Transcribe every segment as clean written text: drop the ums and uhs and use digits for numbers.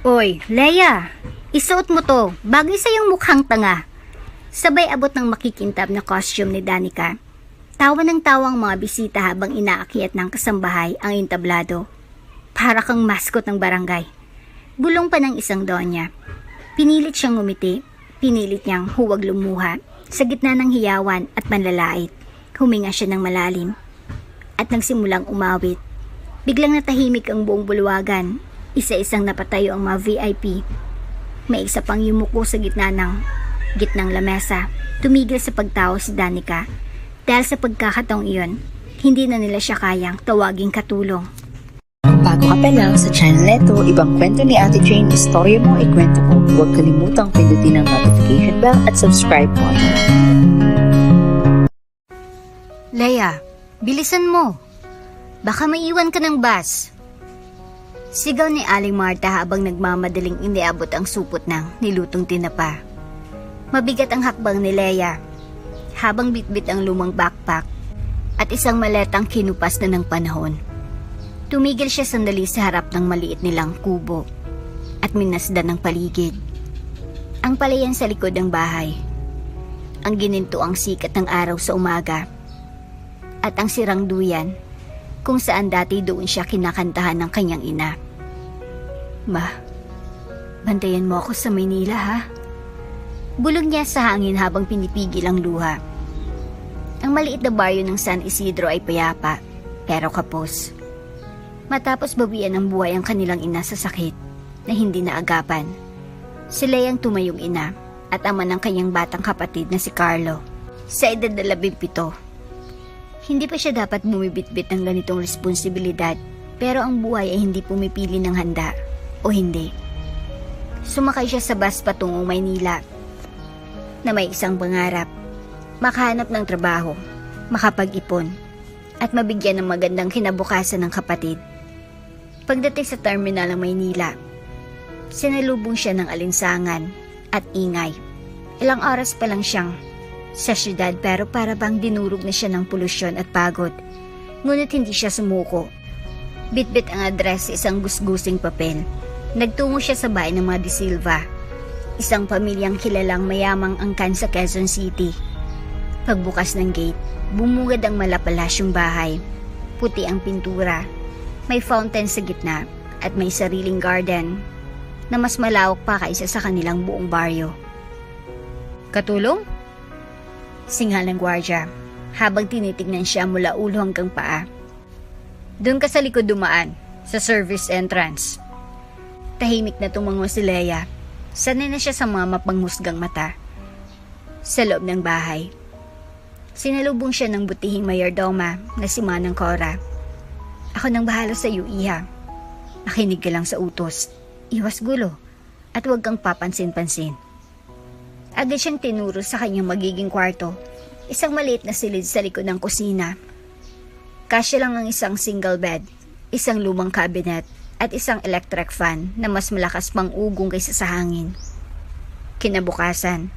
Oy, Leia, isuot mo to. Bagay sa iyong mukhang tanga. Sabay abot ng makikintab na costume ni Danica. Tawa ng tawang mga bisita habang inaakyat ng kasambahay ang entablado. Para kang mascot ng barangay. Bulong pa ng isang donya. Pinilit siyang ngumiti. Pinilit niyang huwag lumuha. Sa gitna ng hiyawan at panlalait, huminga siya ng malalim. At nagsimulang umawit. Biglang natahimik ang buong bulwagan. Isa-isang napatayo ang mga VIP. May isa pang yumuko sa gitnang lamesa. Tumigil sa pagtawa si Danica. Dahil sa pagkakataong iyon, hindi na nila siya kayang tawaging katulong. Bago ka pa lang sa channel neto, ibang kwento ni Ate Jane, istorya mo, ikwento ko. Huwag kalimutang pindutin ang notification bell at subscribe mo. Leia, bilisan mo. Baka maiwan ka ng bus. Sigaw ni Aling Marta habang nagmamadaling iniabot ang supot ng nilutong tinapa. Mabigat ang hakbang ni Leia habang bitbit ang lumang backpack at isang maletang kinupas na ng panahon. Tumigil siya sandali sa harap ng maliit nilang kubo at minasdan ng paligid. Ang palayan sa likod ng bahay, ang gininto ang sikat ng araw sa umaga, at ang sirang duyan kung saan dati doon siya kinakantahan ng kanyang ina. Ma, bantayan mo ako sa Maynila ha? Bulong niya sa hangin habang pinipigil ang luha. Ang maliit na baryo ng San Isidro ay payapa, pero kapos. Matapos bawian ng buhay ang kanilang ina sa sakit na hindi naagapan, sila ang tumayong ina at ama ng kanyang batang kapatid na si Carlo, sa edad na 17. Hindi pa siya dapat bumibitbit ng ganitong responsibilidad, pero ang buhay ay hindi pumipili ng handa o hindi. Sumakay siya sa bus patungong Maynila na may isang pangarap, makahanap ng trabaho, makapag-ipon, at mabigyan ng magandang kinabukasan ng kapatid. Pagdating sa terminal ng Maynila, sinalubong siya ng alinsangan at ingay. Ilang oras pa lang siyang sa syudad pero para bang dinurog na siya ng polusyon at pagod. Ngunit hindi siya sumuko. Bitbit ang address sa isang gusgusing papel. Nagtungo siya sa bahay ng mga De Silva, isang pamilyang kilalang mayamang angkan sa Quezon City. Pagbukas ng gate, bumungad ang malapalasyong bahay. Puti ang pintura, may fountain sa gitna at may sariling garden na mas malawak pa kaysa sa kanilang buong baryo. Katulong? Singhal ng gwardya habang tinitignan siya mula ulo hanggang paa. Doon ka sa likod dumaan, sa service entrance. Tahimik na tumango si Leia. Sanay na siya sa mga mapanghusgang mata. Sa loob ng bahay, sinalubong siya ng butihing mayordoma na si Manang Cora. Ako nang bahala sa iyo, iha. Makinig ka lang sa utos. Iwas gulo at huwag kang papansin-pansin. Agad siyang tinuro sa kanyang magiging kwarto, isang maliit na silid sa likod ng kusina. Kasya lang ang isang single bed, isang lumang cabinet, at isang electric fan na mas malakas pang ugong kaysa sa hangin. Kinabukasan,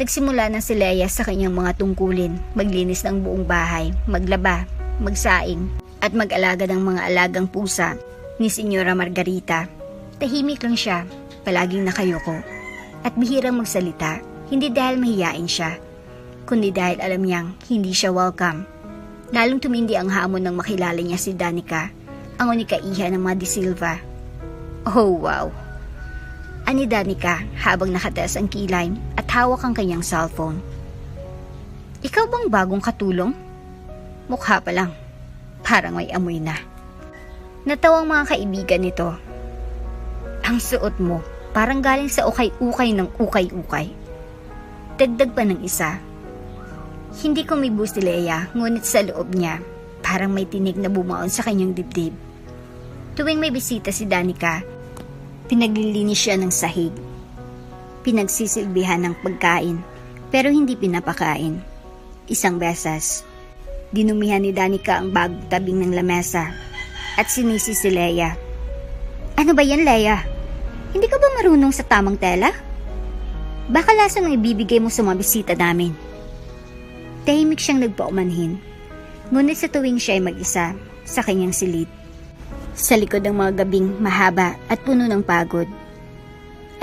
nagsimula na si Leia sa kanyang mga tungkulin, maglinis ng buong bahay, maglaba, magsaing, at mag-alaga ng mga alagang pusa ni Senyora Margarita. Tahimik lang siya, palaging nakayoko, at bihirang magsalita, hindi dahil mahiyain siya, kundi dahil alam niyang hindi siya welcome. Lalong tumindi ang hamon nang makilala niya si Danica, ang unika iha ng mga De Silva. Oh wow! Ani Danica habang nakataas ang kilay at hawak ang kanyang cellphone. Ikaw bang bagong katulong? Mukha pa lang, parang may amoy na. Natawang mga kaibigan nito. Ang suot mo, parang galing sa ukay-ukay ng ukay-ukay. Dagdag pa ng isa. Hindi kumibo si Leia, ngunit sa loob niya, parang may tinig na bumaon sa kanyang dibdib. Tuwing may bisita si Danica, pinaglilinis siya ng sahig. Pinagsisilbihan ng pagkain, pero hindi pinapakain. Isang beses, dinumihan ni Danica ang bagong tabing ng lamesa at sinisi si Leia. Ano ba yan, Leia? Hindi ka ba marunong sa tamang tela? Baka lasa ng ibibigay mo sa mga bisita namin. Tahimik siyang nagpaumanhin, ngunit sa tuwing siya ay mag-isa sa kanyang silid. Sa likod ng mga gabing mahaba at puno ng pagod,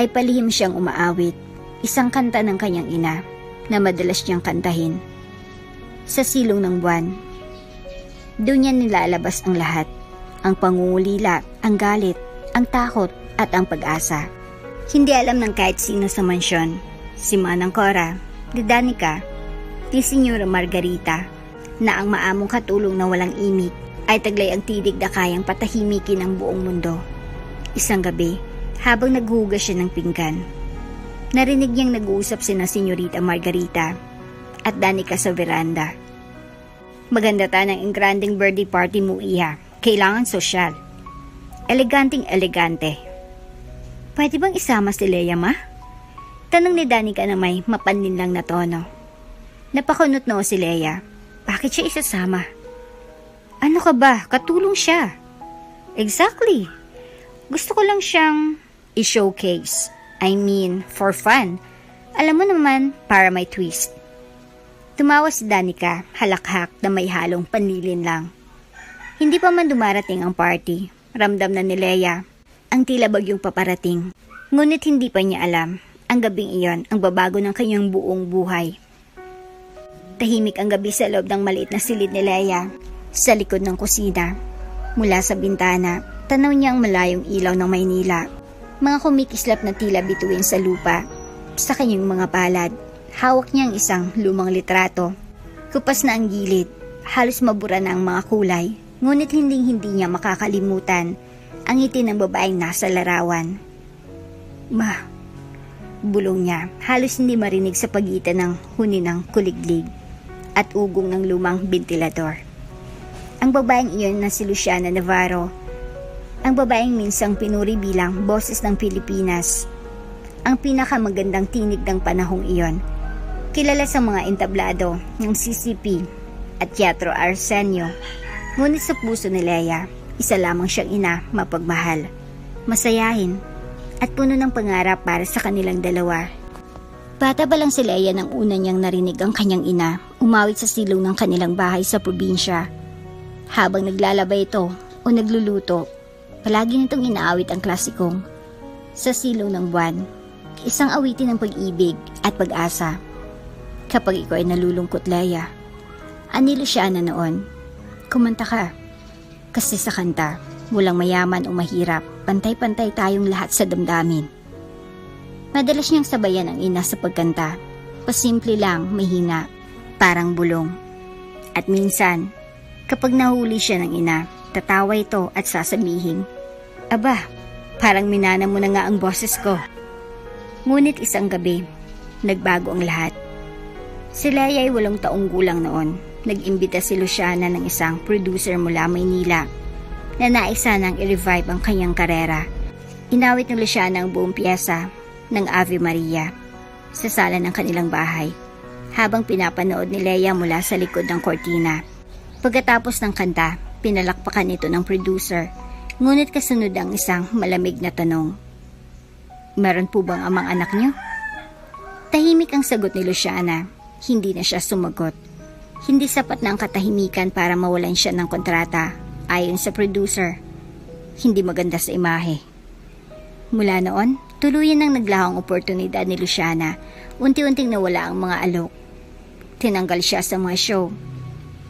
ay palihim siyang umaawit, isang kanta ng kanyang ina na madalas niyang kantahin. Sa silong ng buwan, doon niya nilalabas ang lahat, ang pangungulila, ang galit, ang takot at ang pag-asa. Hindi alam ng kahit sino sa mansyon, si Manang Cora, ni Danica, ni Senyora Margarita, na ang maamong katulong na walang imik ay taglay ang tidig na kayang patahimikin ang buong mundo. Isang gabi, habang naghuhugas siya ng pinggan, narinig niyang nag-uusap sina Senyorita Margarita at Danica sa veranda. Maganda ta ng engranding birthday party mo, iha. Kailangan sosyal. Eleganting elegante. Pwede bang isama si Leia, ma? Tanong ni Danica na may mapanlin lang na tono. Napakunot no si Leia. Bakit siya isasama? Ano ka ba? Katulong siya. Exactly. Gusto ko lang siyang i-showcase. I mean, for fun. Alam mo naman, para may twist. Tumawa si Danica, halakhak na may halong panlilin lang. Hindi pa man dumarating ang party. Ramdam na ni Leia ang tila bagyong paparating. Ngunit hindi pa niya alam, ang gabing iyon ang babago ng kanyang buong buhay. Tahimik ang gabi sa loob ng maliit na silid ni Leia. Sa likod ng kusina, mula sa bintana, tanaw niya ang malayong ilaw ng Maynila. Mga kumikislap na tila bituin sa lupa. Sa kanyang mga palad, hawak niya ang isang lumang litrato. Kupas na ang gilid, halos mabura na ang mga kulay. Ngunit hindi niya makakalimutan ang ngiti ng babaeng nasa larawan. Ma, bulong niya, halos hindi marinig sa pagitan ng huni ng kuliglig at ugong ng lumang ventilador. Ang babaeng iyon na si Luciana Navarro, ang babaeng minsang pinuri bilang boses ng Pilipinas, ang pinakamagandang tinig ng panahong iyon, kilala sa mga entablado ng CCP at Teatro Arsenio. Ngunit sa puso ni Leia, isa lamang siyang ina mapagmahal, masayahin, at puno ng pangarap para sa kanilang dalawa. Bata pa lang si Leia nang una niyang narinig ang kanyang ina umawit sa silong ng kanilang bahay sa probinsya. Habang naglalaba ito o nagluluto, palagi nitong inaawit ang klasikong Sa Silong ng Buwan, isang awitin ng pag-ibig at pag-asa. Kapag ikaw ay nalulungkot, Leia, ani Luciana noon, kumanta ka. Kasi sa kanta, walang mayaman o mahirap, pantay-pantay tayong lahat sa damdamin. Madalas niyang sabayan ang ina sa pagkanta, pasimple lang, mahina, parang bulong. At minsan, kapag nahuli siya ng ina, tatawa ito at sasabihin, "Aba, parang minana mo na nga ang boses ko." Ngunit isang gabi, nagbago ang lahat. Si Leia ay 8 taong gulang noon. Nag-imbita si Luciana ng isang producer mula Maynila na naisa nang i-revive ang kanyang karera. Inawit ng Luciana ang buong piyesa ng Ave Maria sa sala ng kanilang bahay habang pinapanood ni Leia mula sa likod ng kortina. Pagkatapos ng kanta, pinalakpakan ito ng producer, ngunit kasunod ang isang malamig na tanong. "Meron po bang amang anak niyo?" Tahimik ang sagot ni Luciana. Hindi na siya sumagot. Hindi sapat na ang katahimikan para mawalan siya ng kontrata, ayon sa producer. Hindi maganda sa imahe. Mula noon, tuluyan nang naglaho ang oportunidad ni Luciana. Unti-unting nawala ang mga alok. Tinanggal siya sa mga show.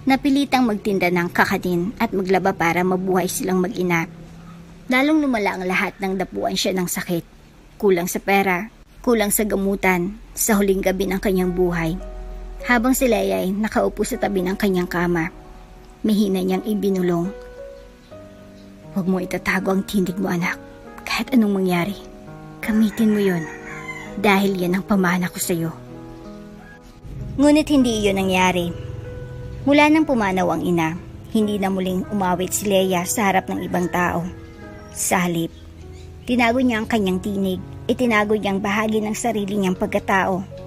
Napilitang magtinda ng kakanin at maglaba para mabuhay silang mag-ina. Lalong lumala ang lahat nang dapuan siya ng sakit. Kulang sa pera, kulang sa gamutan, sa huling gabi ng kanyang buhay. Habang si Leia ay nakaupo sa tabi ng kanyang kama, mahina niyang ibinulong, "Huwag mo itatago ang tinig mo, anak. Kahit anong mangyari, gamitin mo yon. Dahil yan ang pamana ko sa iyo." Ngunit hindi iyon nangyari. Mula nang pumanaw ang ina, hindi na muling umawit si Leia sa harap ng ibang tao. Sa halip, tinago niya ang kanyang tinig, itinago niyang bahagi ng sarili niyang pagkatao.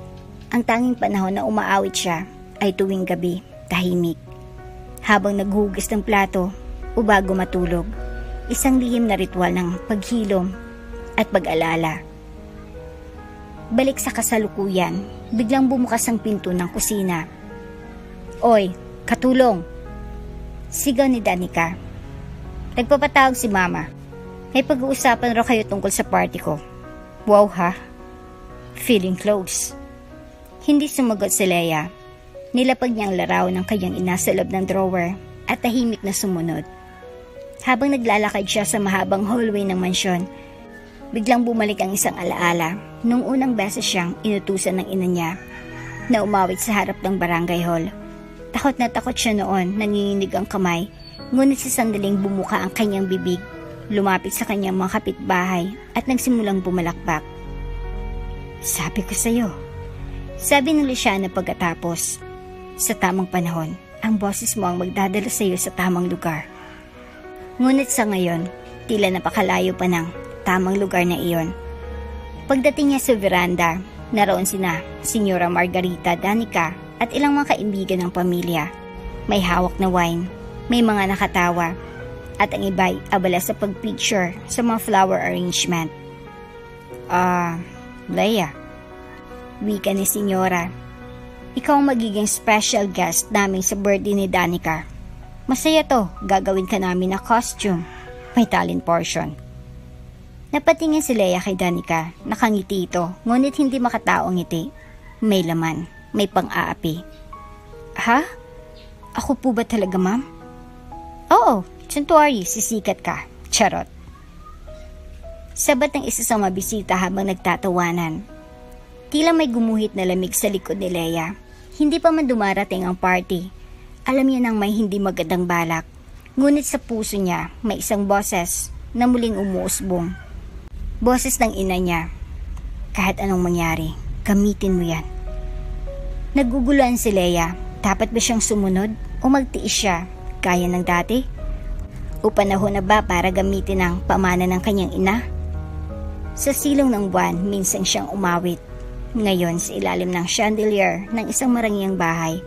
Ang tanging panahon na umaawit siya ay tuwing gabi, tahimik. Habang naghugas ng plato o bago matulog, isang lihim na ritual ng paghilom at pag-alala. Balik sa kasalukuyan, biglang bumukas ang pinto ng kusina. "Oy, katulong!" Sigaw ni Danica. "Nagpapatawag si Mama. May pag-uusapan raw kayo tungkol sa party ko." Wow ha? Feeling close. Hindi sumagot si Leia. Nilapag niya ang laraw ng kanyang ina sa loob ng drawer at tahimik na sumunod. Habang naglalakad siya sa mahabang hallway ng mansyon, biglang bumalik ang isang alaala nung unang beses siyang inutusan ng ina niya na umawit sa harap ng barangay hall. Takot na takot siya noon, nanginginig ang kamay, ngunit sa sandaling bumuka ang kanyang bibig, lumapit sa kanyang mga kapitbahay at nagsimulang bumalakbak. Sabi ko sa'yo, sabi ni Luciana pagkatapos, sa tamang panahon, ang boses mo ang magdadala sa'yo sa tamang lugar. Ngunit sa ngayon, tila napakalayo pa ng tamang lugar na iyon. Pagdating niya sa veranda, naroon sina Senyora Margarita, Danica at ilang mga kaibigan ng pamilya. May hawak na wine, may mga nakatawa, at ang iba'y abala sa pagpicture sa mga flower arrangement. Leia, wika ni Senyora, ikaw ang magiging special guest namin sa birthday ni Danica. Masaya to, gagawin ka namin na costume. May talent portion. Napatingin si Leia kay Danica, nakangiti ito, ngunit hindi makataong ngiti. May laman, may pang-aapi. Ha? Ako po ba talaga, ma'am? Oo, suntuary, sisikat ka. Charot. Sabat ng isa sa mabisita habang nagtatawanan. Tila may gumuhit na lamig sa likod ni Leia. Hindi pa man dumarating ang party. Alam niya nang may hindi magandang balak. Ngunit sa puso niya, may isang boses na muling umuusbong. Boses ng ina niya. Kahit anong mangyari, gamitin mo yan. Naguguluhan si Leia. Dapat ba siyang sumunod o magtiis siya, gaya ng dati? O panahon na ba para gamitin ang pamana ng kanyang ina? Sa silong ng buwan, minsan siyang umawit. Ngayon, sa ilalim ng chandelier ng isang marangyang bahay,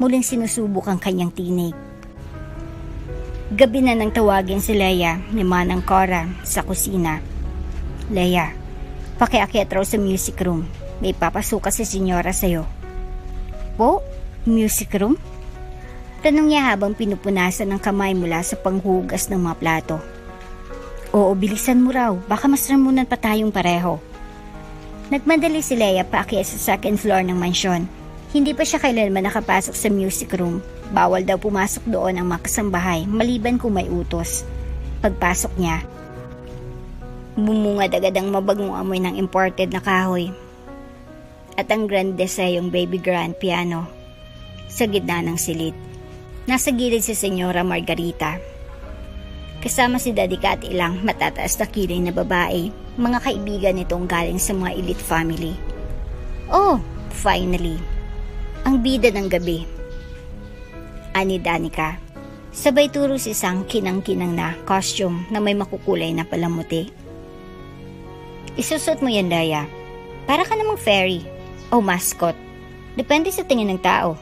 muling sinusubok ang kanyang tinig. Gabi na nang tawagin si Leia ni Manang Cora sa kusina. Leia, pakiakyat raw sa music room. May papasukan si Senyora sa'yo. Po? Music room? Tanong niya habang pinupunasan ng kamay mula sa panghugas ng mga plato. Oo, bilisan mo raw. Baka mas ramunan pa tayong pareho. Nagmadali si Leia paakyat sa second floor ng mansyon. Hindi pa siya kailanman nakapasok sa music room. Bawal daw pumasok doon ang mga kasambahay maliban kung may utos. Pagpasok niya, bumungad agad ang mabagong amoy ng imported na kahoy at ang grand desayong baby grand piano sa gitna ng silid. Nasa gilid si Senyora Margarita. Kasama si Danica at ilang matataas na kilay na babae, mga kaibigan nitong galing sa mga elite family. Oh, finally, ang bida ng gabi. Ani Danica. Sabay turo si isang kinang-kinang na costume na may makukulay na palamuti. Isusot mo yan, Leia. Para ka namang fairy o mascot. Depende sa tingin ng tao.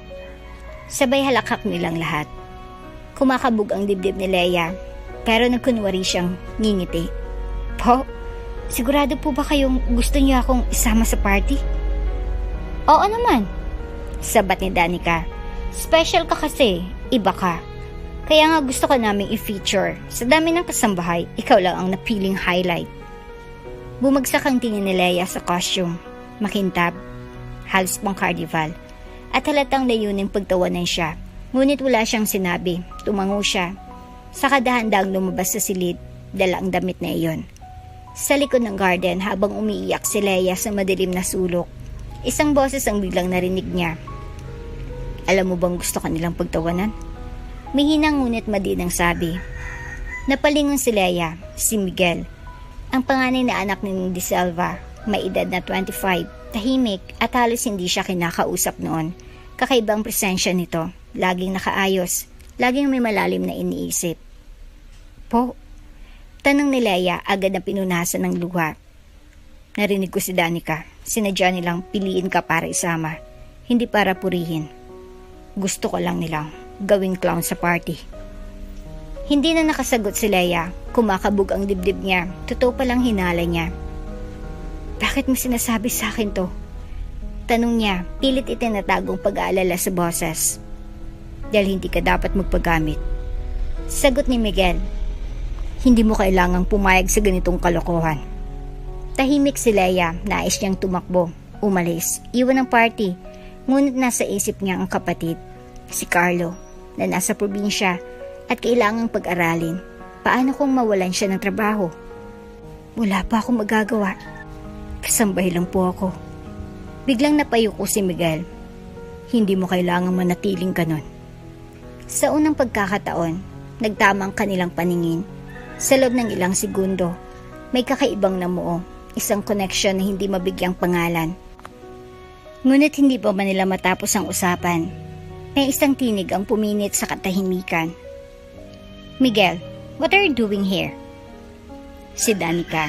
Sabay halakhak nilang lahat. Kumakabog ang dibdib ni Leia, pero nagkunwari siyang ngingiti. Po, sigurado po ba kayong gusto niyo akong isama sa party? Oo naman, sabat ni Danica. Special ka kasi, iba ka. Kaya nga gusto ka naming i-feature. Sa dami ng kasambahay, ikaw lang ang napiling highlight. Bumagsak ang tingin ni Leia sa costume. Makintab, halos pang carnival. At halatang layuning pagtawanan siya. Ngunit wala siyang sinabi. Tumango siya. Saka dahan-dahang lumabas sa silid, dala ang damit na iyon. Sa likod ng garden habang umiiyak si Leia sa madilim na sulok, isang boses ang biglang narinig niya. Alam mo bang gusto ka nilang pagtawanan? Mihinang ngunit madinang sabi. Napalingon si Leia, si Miguel. Ang panganay na anak ni De Silva, may edad na 25, tahimik at halos hindi siya kinakausap noon. Kakaibang presensya nito, laging nakaayos, laging may malalim na iniisip. Po? Tanong ni Leia agad na pinunasan ng luha. Narinig ko si Danica, sinadya nilang piliin ka para isama, hindi para purihin. Gusto ko lang nilang gawing clown sa party. Hindi na nakasagot si Leia, kumakabog ang dibdib niya, totoo palang hinala niya. Bakit mo sinasabi sa akin to? Tanong niya, pilit itinatagong pag-aalala sa boses. Dahil hindi ka dapat magpagamit. Sagot ni Miguel, hindi mo kailangang pumayag sa ganitong kalokohan. Tahimik si Leia, nais niyang tumakbo, umalis, iwan ang party. Ngunit nasa isip niya ang kapatid, si Carlo, na nasa probinsya at kailangang pag-aralin. Paano kung mawalan siya ng trabaho? Wala pa akong magagawa. Kasambay lang po ako. Biglang napayuko si Miguel. Hindi mo kailangang manatiling ganon. Sa unang pagkakataon, nagtama ang kanilang paningin. Sa loob ng ilang segundo, may kakaibang namuo, isang connection na hindi mabigyang pangalan. Ngunit hindi pa man nila matapos ang usapan, may isang tinig ang puminit sa katahimikan. Miguel, what are you doing here? Si Danica.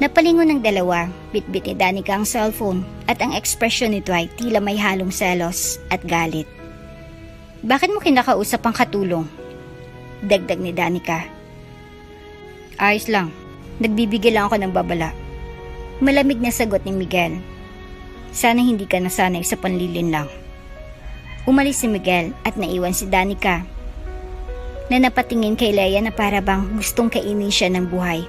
Napalingon ng dalawa, bitbit ni Danica ang cellphone at ang ekspresyon nito ay tila may halong selos at galit. Bakit mo kinakausap ang katulong? Dagdag ni Danica. Ayos lang, nagbibigay lang ako ng babala. Malamig na sagot ni Miguel. Sana hindi ka nasanay sa panlilin lang. Umalis si Miguel at naiwan si Danica na napatingin kay Leia na para bang gustong kainin siya ng buhay.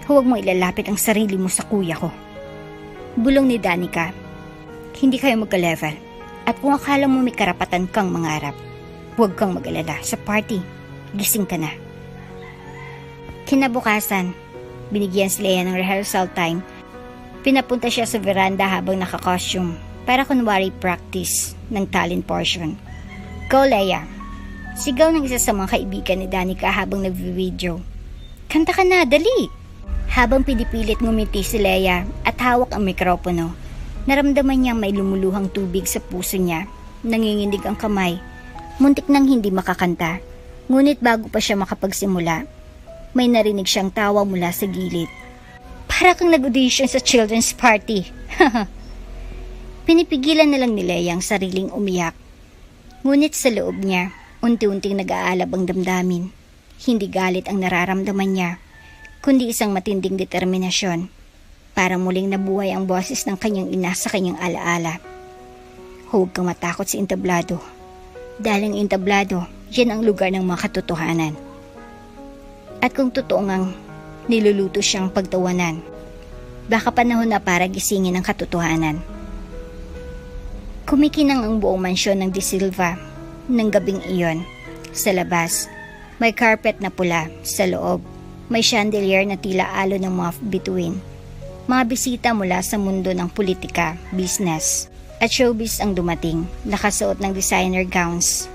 Huwag mo ilalapit ang sarili mo sa kuya ko. Bulong ni Danica. Hindi kayo magka-level at kung akala mo may karapatan kang mangarap, huwag kang mag-alala sa party. Gising ka na. Kinabukasan, binigyan si Leia ng rehearsal time. Pinapunta siya sa veranda habang naka-costume para kunwari practice ng talent portion. Go Leia! Sigaw ng isa sa mga kaibigan ni Danica habang nagvi-video. Kanta ka na, dali! Habang pinipilit ngumiti si Leia at hawak ang mikropono, naramdaman niyang may lumuluhang tubig sa puso niya. Nanginginig ang kamay. Muntik nang hindi makakanta. Ngunit bago pa siya makapagsimula, may narinig siyang tawa mula sa gilid. Para kang nag-audition sa children's party. Pinipigilan na lang ni Leia ang sariling umiyak. Ngunit sa loob niya, unti-unting nag-aalab ang damdamin. Hindi galit ang nararamdaman niya, kundi isang matinding determinasyon. Para muling nabuhay ang boses ng kanyang ina sa kanyang alaala. Huwag kang matakot sa entablado. Dahil ang entablado, yan ang lugar ng mga katotohanan. At kung totoo ngang niluluto siyang pagtawanan, baka panahon na para gisingin ang katotohanan. Kumikinang ang buong mansyon ng De Silva ng gabing iyon. Sa labas, may carpet na pula. Sa loob, may chandelier na tila alo ng mga bituin. Mga bisita mula sa mundo ng politika, business, at showbiz ang dumating, nakasuot ng designer gowns.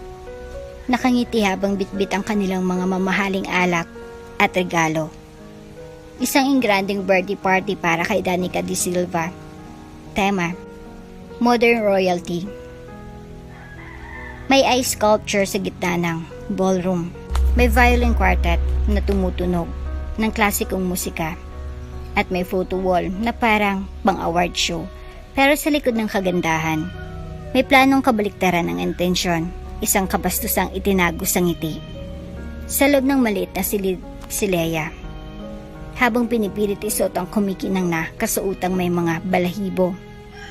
Nakangiti habang bitbit ang kanilang mga mamahaling alak at regalo. Isang ingranding birthday party para kay Danica De Silva. Tema, Modern Royalty. May ice sculpture sa gitna ng ballroom. May violin quartet na tumutunog ng klasikong musika. At may photo wall na parang pang-award show. Pero sa likod ng kagandahan, may planong kabaliktaran ng intensyon. Isang kabastusang itinago sa ngiti. Sa loob ng maliit na silid si Leia, habang pinipilit isuot ang kumikinang na kasuotang may mga balahibo,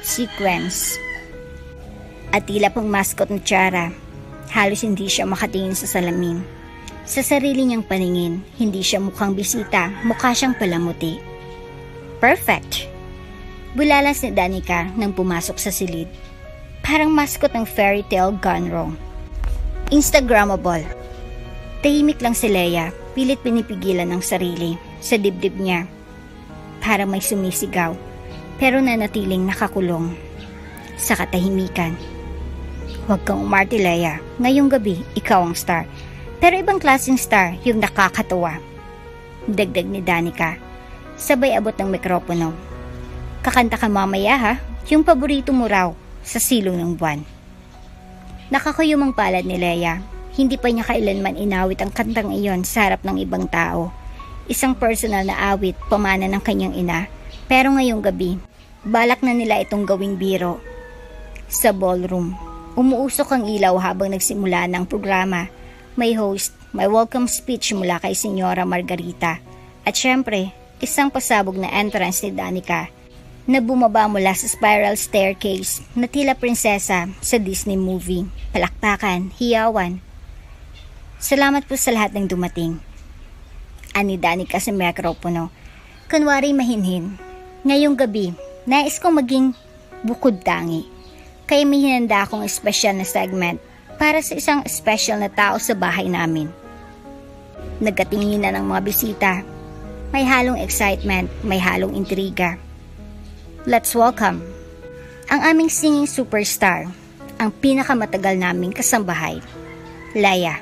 sequence, at tila pang mascot na tiara. Halos hindi siya makatingin sa salamin. Sa sarili niyang paningin, hindi siya mukhang bisita, mukha siyang palamuti. Perfect! Bulalas ni Danica nang pumasok sa silid. Parang mascot ng fairy tale gone wrong. Instagrammable. Tahimik lang si Leia, pilit pinipigilan ng sarili sa dibdib niya. Para may sumisigaw, pero nanatiling nakakulong sa katahimikan. Huwag kang umarte, Leia. Ngayong gabi, ikaw ang star. Pero ibang klaseng star, yung nakakatawa. Dagdag ni Danica. Sabay abot ng mikropono. Kakanta ka mamaya ha, yung paborito mo raw, sa silong ng buwan. Nakakuyumang palad ni Leia. Hindi pa niya kailanman inawit ang kantang iyon sa harap ng ibang tao. Isang personal na awit, pamana ng kanyang ina. Pero ngayong gabi, balak na nila itong gawing biro. Sa ballroom, umuusok ang ilaw habang nagsimula ng programa. May host, may welcome speech mula kay Senyora Margarita. At syempre, isang pasabog na entrance ni Danica na bumaba mula sa spiral staircase na tila prinsesa sa Disney movie. Palakpakan, hiyawan. Salamat po sa lahat ng dumating. Ani Danica sa mikropono. Kunwari mahinhin, ngayong gabi, nais kong maging bukod tangi. Kaya may hinanda akong espesyal na segment para sa isang espesyal na tao sa bahay namin. Nagkatinginan ng mga bisita. May halong excitement, may halong intriga. Let's welcome ang aming singing superstar, ang pinakamatagal naming kasambahay, Leia.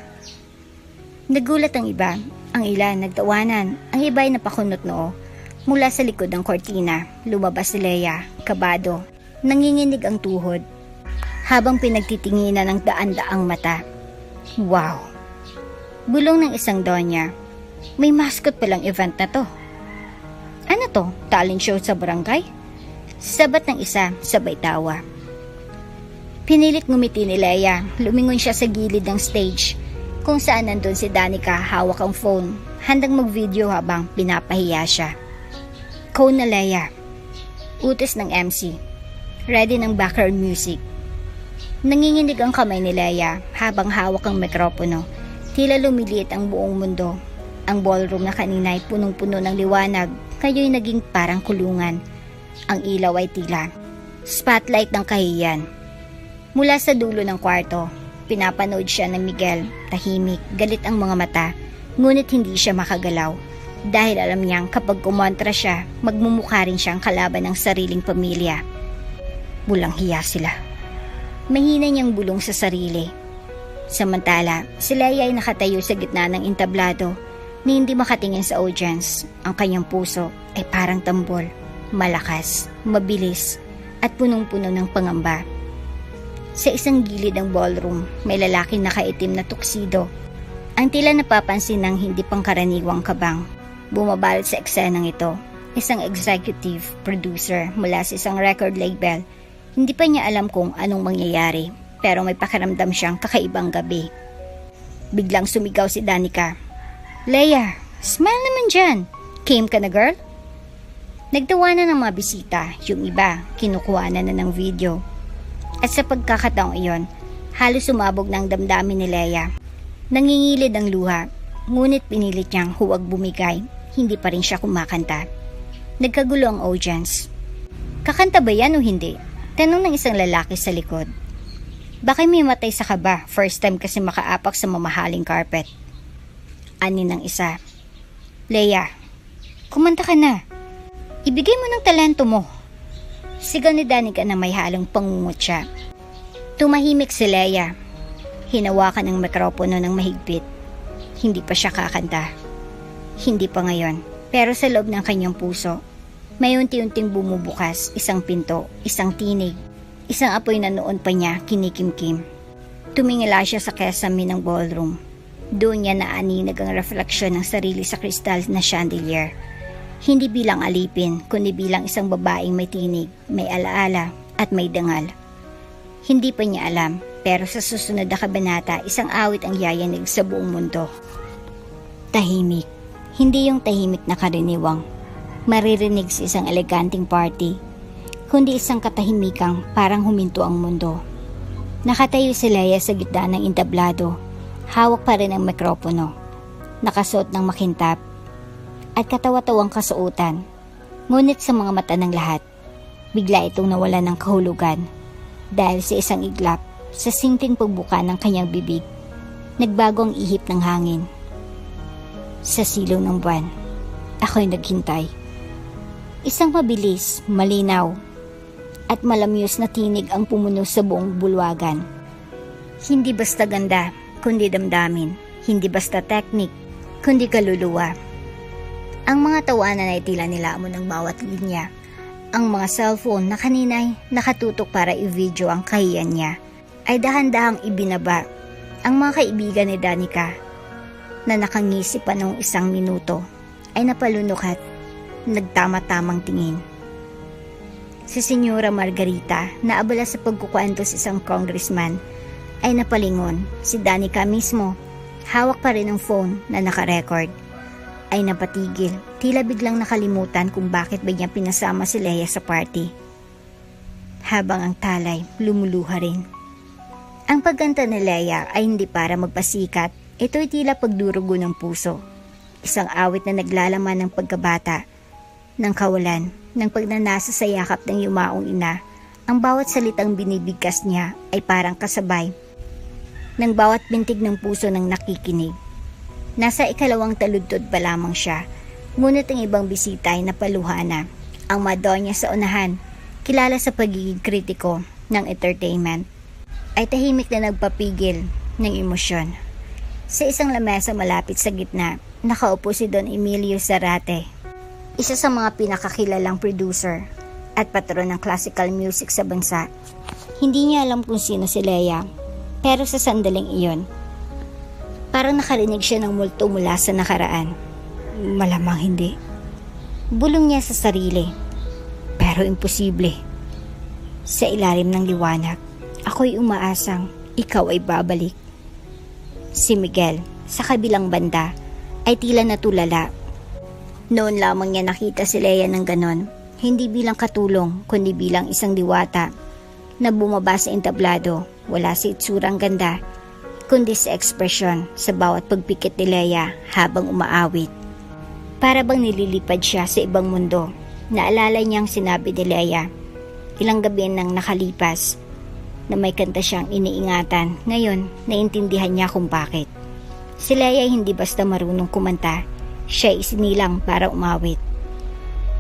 Nagulat ang iba, ang ilan nagtawanan, ang iba ay napakunot noo. Mula sa likod ng kortina, lumabas si Leia, kabado, nanginginig ang tuhod, habang pinagtitinginan ng daan-daang mata. Wow! Bulong ng isang donya, may mascot palang event na to. Ano to? Talent show sa barangay? Sabat ng isa, sabay tawa. Pinilit ngumiti ni Leia, lumingon siya sa gilid ng stage, kung saan nandun si Danica hawak ang phone, handang mag-video habang pinapahiya siya. Cone na Leia. Utos ng MC. Ready ng background music. Nanginginig ang kamay ni Leia habang hawak ang mikropono. Tila lumiliit ang buong mundo. Ang ballroom na kanina ay punong-puno ng liwanag, kayo'y naging parang kulungan. Ang ilaw ay tila spotlight ng kahiyan. Mula sa dulo ng kwarto, pinapanood siya ng Miguel. Tahimik, galit ang mga mata, ngunit hindi siya makagalaw. Dahil alam niyang kapag kumontra siya, magmumukha rin siyang kalaban ng sariling pamilya. Bulang hiya sila. Mahina niyang bulong sa sarili. Samantala, si Leia ay nakatayo sa gitna ng entablado na hindi makatingin sa audience. Ang kanyang puso ay parang tambol, malakas, mabilis, at punong-puno ng pangamba. Sa isang gilid ng ballroom, may lalaking nakaitim na tuksido. Ang tila napapansin ng hindi pangkaraniwang kabang. Bumabalot sa eksenang ito, isang executive producer mula sa isang record label. Hindi pa niya alam kung anong mangyayari, pero may pakiramdam siyang kakaibang gabi. Biglang sumigaw si Danica. Leia, smile naman dyan. Came ka na, girl? Nagtawanan ng mga bisita, yung iba, kinukuhanan na ng video. At sa pagkakataong iyon, halos sumabog ng damdamin ni Leia. Nangingilid ang luha, ngunit pinilit niyang huwag bumigay. Hindi pa rin siya kumakanta. Nagkagulo ang audience. Kakanta ba yan o hindi? Tanong ng isang lalaki sa likod. Baka may matay sa kaba, first time kasi makaapak sa mamahaling carpet. Ani ng isa. Leia, kumanta ka na. Ibigay mo ng talento mo. Sigaw ni Danica na may halong pangungutya. Tumahimik si Leia. Hinawakan ang mikropono ng mahigpit. Hindi pa siya kakanta. Hindi pa ngayon, pero sa loob ng kanyang puso, may unti-unting bumubukas, isang pinto, isang tinig, isang apoy na noon pa niya kinikimkim. Tumingala siya sa kesame ng ballroom. Doon niya naaninag ang refleksyon ng sarili sa kristal na chandelier. Hindi bilang alipin, kundi bilang isang babaeng may tinig, may alaala, at may dangal. Hindi pa niya alam, pero sa susunod na kabanata, isang awit ang yayanig sa buong mundo. Tahimik. Hindi yung tahimik na karaniwang maririnig sa isang eleganting party, kundi isang katahimikang parang huminto ang mundo. Nakatayo si Leia sa gitna ng entablado, hawak pa rin ang mikropono, nakasuot ng makintab at katawa-tawang kasuotan. Ngunit sa mga mata ng lahat, bigla itong nawala ng kahulugan dahil sa isang iglap sa simpleng pagbuka ng kanyang bibig. Nagbago ang ihip ng hangin. Sa silaw ng buwan, ako'y naghintay. Isang mabilis, malinaw, at malamyos na tinig ang pumuno sa buong bulwagan. Hindi basta ganda, kundi damdamin. Hindi basta teknik, kundi kaluluwa. Ang mga tawanan ay tila nilamon ng bawat linya. Ang mga cellphone na kanina'y nakatutok para i-video ang kahiyan niya ay dahan-dahang ibinaba. Ang mga kaibigan ni Danica na nakangisi pa noong 1 minuto ay napalunok at nagtama-tamang tingin. Si Senyora Margarita na abala sa pagkukwento sa isang congressman ay napalingon. Si Danica mismo, hawak pa rin ang phone na nakarecord, ay napatigil. Tila biglang nakalimutan kung bakit ba niya pinasama si Leia sa party. Habang ang talay lumuluha rin. Ang pagkanta ni Leia ay hindi para magpasikat. Ito'y tila pagdurugo ng puso. Isang awit na naglalaman ng pagkabata, ng kawalan, ng pagnanasa sa yakap ng yumaong ina. Ang bawat salitang binibigkas niya ay parang kasabay ng bawat bintig ng puso ng nakikinig. Nasa ikalawang taludtod pa lamang siya, ngunit ang ibang bisita ay napaluha na. Ang Madonna sa unahan, kilala sa pagiging kritiko ng entertainment, ay tahimik na nagpapigil ng emosyon. Sa isang lamesa malapit sa gitna, nakaupo si Don Emilio Zarate, isa sa mga pinakakilalang producer at patron ng classical music sa bansa. Hindi niya alam kung sino si Lea, pero sa sandaling iyon, parang nakarinig siya ng multo mula sa nakaraan. Malamang hindi. Bulong niya sa sarili, pero imposible. Sa ilalim ng liwanag, ako'y umaasang ikaw ay babalik. Si Miguel, sa kabilang banda, ay tila natulala. Noon lamang niya nakita si Lea ng ganon, hindi bilang katulong, kundi bilang isang diwata na bumaba sa entablado. Wala sa itsurang ganda, kundi sa ekspresyon sa bawat pagpikit ni Lea habang umaawit. Para bang nililipad siya sa ibang mundo. Naalala niyang sinabi ni Lea ilang gabi nang nakalipas na may kanta siyang iniingatan. Ngayon, naintindihan niya kung bakit. Si Lea ay hindi basta marunong kumanta, siya ay isinilang para umawit.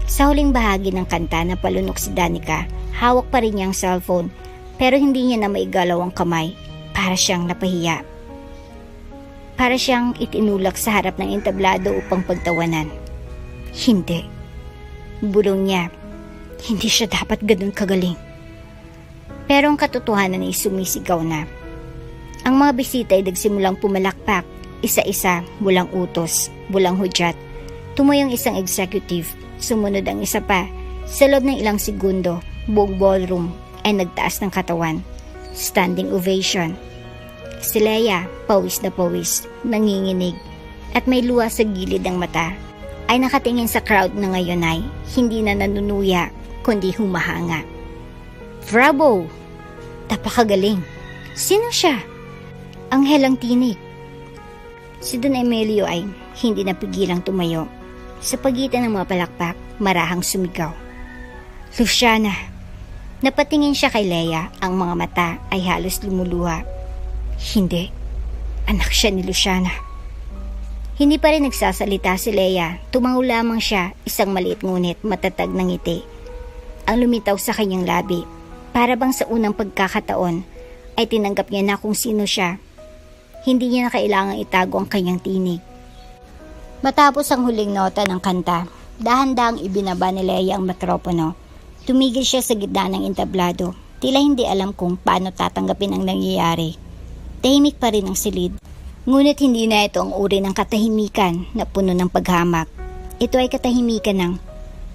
Sa huling bahagi ng kanta na palunok si Danica, hawak pa rin niya ang cellphone, pero hindi niya na maigalaw ang kamay. Para siyang napahiya. Para siyang itinulak sa harap ng entablado upang pagtawanan. Hindi. Bulong niya, hindi siya dapat ganun kagaling. Pero ang katotohanan ay sumisigaw na. Ang mga bisita ay nagsimulang pumalakpak, isa-isa, walang utos, walang hudyat. Tumayo ang isang executive, sumunod ang isa pa. Sa loob ng ilang segundo, buong ballroom ay nagtaas ng katawan. Standing ovation. Si Lea, pawis na pawis, nanginginig, at may luha sa gilid ng mata, ay nakatingin sa crowd na ngayon ay hindi na nanunuya, kundi humahanga. Bravo! Napakagaling! Sino siya? Anghel ang tinig. Si Don Emilio ay hindi napigilang tumayo. Sa pagitan ng mga palakpak, marahang sumigaw. Luciana! Napatingin siya kay Lea, ang mga mata ay halos lumuluha. Hindi, anak siya ni Luciana. Hindi pa rin nagsasalita si Lea, tumango lamang siya, isang maliit ngunit matatag na ngiti. Ang lumitaw sa kanyang labi, para bang sa unang pagkakataon ay tinanggap niya na kung sino siya. Hindi niya na kailangang itago ang kanyang tinig. Matapos ang huling nota ng kanta, dahan-dahang ibinaba ni Lea ang mikropono. Tumigil siya sa gitna ng entablado, tila hindi alam kung paano tatanggapin ang nangyayari. Tahimik pa rin ang silid, ngunit hindi na ito ang uri ng katahimikan na puno ng paghamak. Ito ay katahimikan ng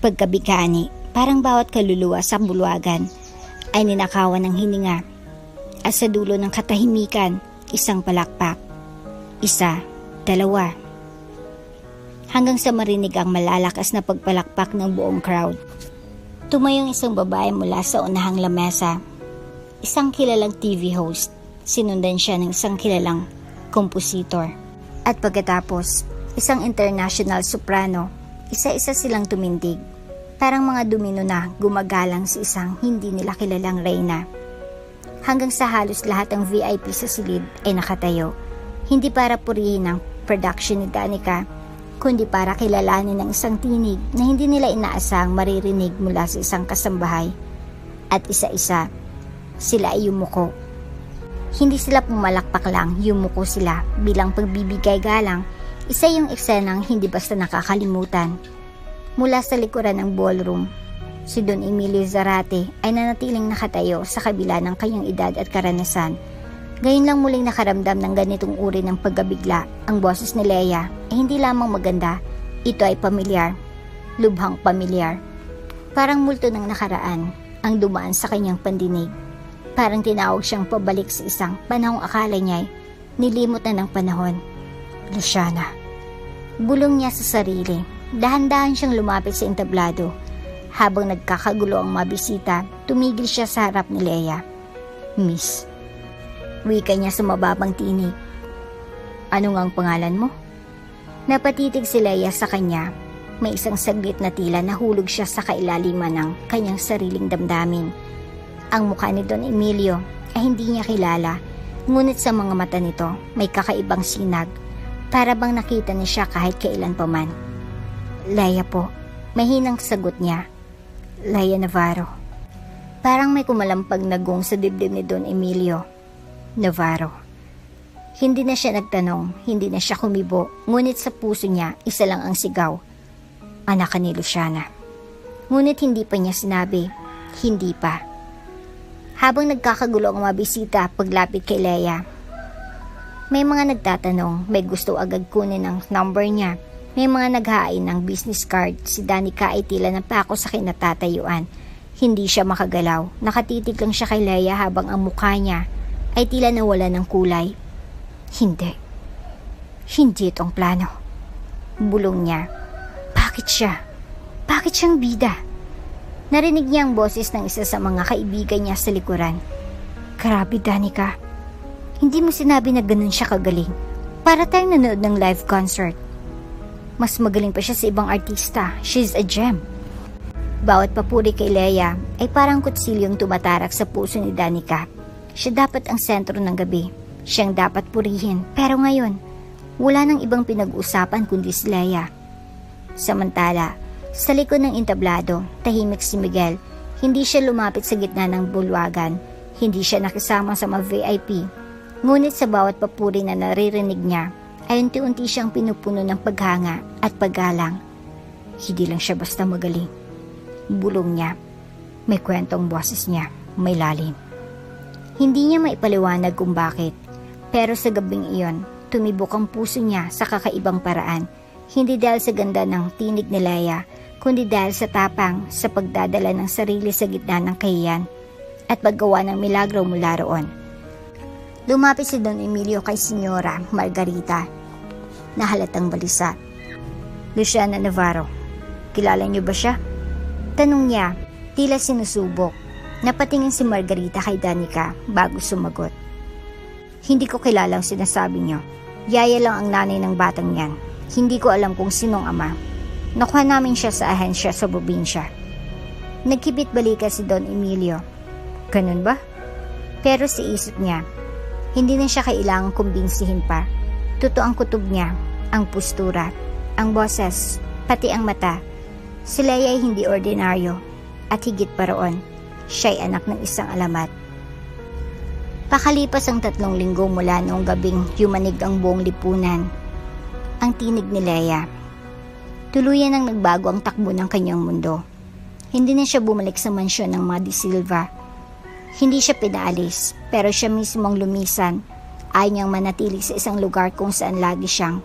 pagkabigani, parang bawat kaluluwa sa bulwagan ay ninakawan ng hininga. At sa dulo ng katahimikan, isang palakpak. Isa, dalawa. Hanggang sa marinig ang malalakas na pagpalakpak ng buong crowd. Tumayong isang babae mula sa unahang lamesa. Isang kilalang TV host. Sinundan siya ng isang kilalang kompositor. At pagkatapos, isang international soprano. Isa-isa silang tumindig. Parang mga domino na gumagalang sa isang hindi nila kilalang reyna. Hanggang sa halos lahat ng VIP sa silid ay nakatayo. Hindi para purihin ang production ni Danica, kundi para kilalanin ng isang tinig na hindi nila inaasang maririnig mula sa isang kasambahay. At isa-isa, sila ay yumuko. Hindi sila pumalakpak lang, yumuko sila bilang pagbibigay galang. Isa yung eksenang hindi basta nakakalimutan. Mula sa likuran ng ballroom, si Don Emilio Zarate ay nanatiling nakatayo sa kabila ng kanyang edad at karanasan. Ngayon lang muling nakaramdam ng ganitong uri ng pagkabigla. Ang boses ni Lea ay hindi lamang maganda, ito ay pamilyar, lubhang pamilyar. Parang multo ng nakaraan ang dumaan sa kanyang pandinig. Parang tinawag siyang pabalik sa isang panahong akala niya ay nilimot na ng panahon. Luciana. Bulong niya sa sarili. Dahan-dahan siyang lumapit sa entablado. Habang nagkakagulo ang mga bisita, tumigil siya sa harap ni Lea. Miss. Wika niya sa mababang tinig. Ano nga ang pangalan mo? Napatitig si Lea sa kanya. May isang saglit na tila nahulog siya sa kailaliman ng kanyang sariling damdamin. Ang mukha ni Don Emilio ay hindi niya kilala, ngunit sa mga mata nito may kakaibang sinag, para bang nakita niya siya kahit kailan pa man. Leia po, mahinang sagot niya. Leia Navarro. Parang may kumalampag na gong sa dibdib ni Don Emilio. Navarro. Hindi na siya nagtanong, hindi na siya kumibo, ngunit sa puso niya isa lang ang sigaw. Anak ka ni Luciana. Ngunit hindi pa niya sinabi, hindi pa. Habang nagkakagulo ang mga bisita paglapit kay Leia, may mga nagtatanong, may gusto agad kunin ang number niya. May mga naghain ng business card. Si Danica ay tila napako sa kinatatayuan. Hindi siya makagalaw. Nakatitig lang siya kay Leia habang ang mukha niya ay tila nawala ng kulay. Hindi. Hindi itong plano. Bulong niya. Bakit siya? Bakit siyang bida? Narinig niya ang boses ng isa sa mga kaibigan niya sa likuran. Grabe, Danica. Hindi mo sinabi na ganun siya kagaling. Para tayong nanood ng live concert. Mas magaling pa siya sa ibang artista. She's a gem. Bawat papuri kay Leia ay parang kutsilyong tumatarak sa puso ni Danica. Siya dapat ang sentro ng gabi. Siyang dapat purihin. Pero ngayon, wala nang ibang pinag-usapan kundi si Leia. Samantala, sa likod ng entablado, tahimik si Miguel. Hindi siya lumapit sa gitna ng bulwagan. Hindi siya nakisama sa mga VIP. Ngunit sa bawat papuri na naririnig niya, ay unti-unti siyang pinupuno ng paghanga at paggalang. Hindi lang siya basta magaling. Bulong niya. May kwentong boses niya. May lalim. Hindi niya maipaliwanag kung bakit. Pero sa gabing iyon, tumibok ang puso niya sa kakaibang paraan. Hindi dahil sa ganda ng tinig ni Leia, kundi dahil sa tapang sa pagdadala ng sarili sa gitna ng kahiyan at paggawa ng milagro mula roon. Lumapit si Don Emilio kay Senyora Margarita na halatang balisa. Luciana Navarro, kilala niyo ba siya? Tanong niya, tila sinusubok. Napatingin si Margarita kay Danica bago sumagot. Hindi ko kilala ang sinasabi niyo. Yaya lang ang nanay ng batang yan. Hindi ko alam kung sinong ama. Nakuha namin siya sa ahensya sa probinsya. Nagkibit balika si Don Emilio. Ganun ba? Pero sa isip niya, hindi na siya kailangang kumbinsihin pa. Totoo ang kutob niya, ang postura, ang boses, pati ang mata. Si Leia ay hindi ordinaryo. At higit pa roon, siya'y anak ng isang alamat. Pakalipas ang 3 linggo mula noong gabing yumanig ang buong lipunan, ang tinig ni Leia. Tuluyan ang nagbago ang takbo ng kanyang mundo. Hindi na siya bumalik sa mansyon ng mga De Silva. Hindi siya pinaalis, pero siya mismo ang lumisan. Ayaw niyang manatili sa isang lugar kung saan lagi siyang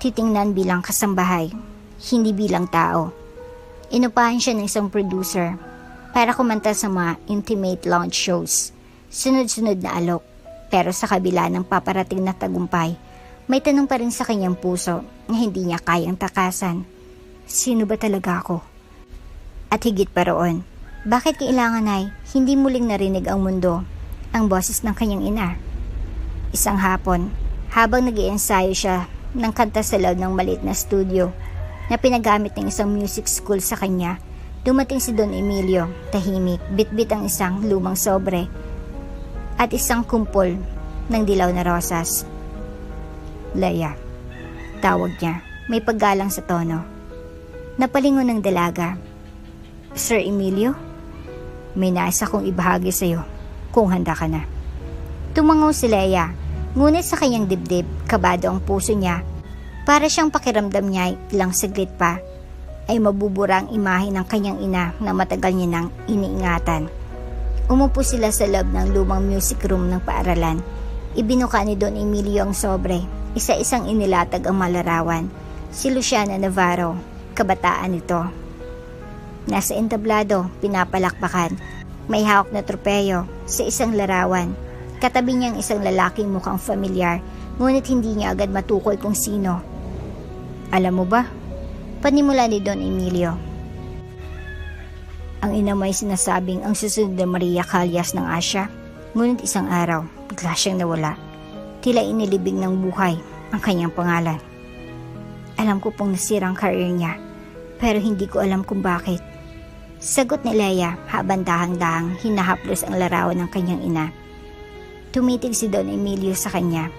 titingnan bilang kasambahay, hindi bilang tao. Inupahan siya ng isang producer para kumanta sa mga intimate lounge shows. Sunod-sunod na alok, pero sa kabila ng paparating na tagumpay, may tanong pa rin sa kanyang puso na hindi niya kayang takasan. Sino ba talaga ako? At higit pa roon, bakit kailangan ay hindi muling narinig ang mundo ang boses ng kanyang ina? Isang hapon, habang nag-iensayo siya ng kanta sa loob ng maliit na studio na pinagamit ng isang music school sa kanya, dumating si Don Emilio, tahimik, bitbit ang isang lumang sobre at isang kumpol ng dilaw na rosas. Leia, tawag niya, may paggalang sa tono. Napalingon ng dalaga. Sir Emilio, may nais akong ibahagi sa iyo kung handa ka na. Tumangaw si Leia, ngunit sa kanyang dibdib, kabado ang puso niya. Para siyang pakiramdam niya ilang saglit pa ay mabubura ang imahe ng kanyang ina na matagal niya nang iniingatan. Umupo sila sa loob ng lumang music room ng paaralan. Ibinuka ni Don Emilio ang sobre. Isa-isang inilatag ang malarawan. Si Luciana Navarro, kabataan nito. Nasa entablado, pinapalakpakan. May hawak na tropeyo sa isang larawan. Katabi niyang isang lalaking mukhang familiar, ngunit hindi niya agad matukoy kung sino. Alam mo ba? Panimula ni Don Emilio. Ang ina may sinasabing ang susunod na Maria Callas ng Asia, ngunit isang araw, bigla siyang nawala. Tila inilibing ng buhay ang kanyang pangalan. Alam ko pong nasira ang career niya, Pero hindi ko alam kung bakit. Sagot ni Leia habang dahang-dahang hinahaplos ang larawan ng kanyang ina. Tumitig si Don Emilio sa kanya.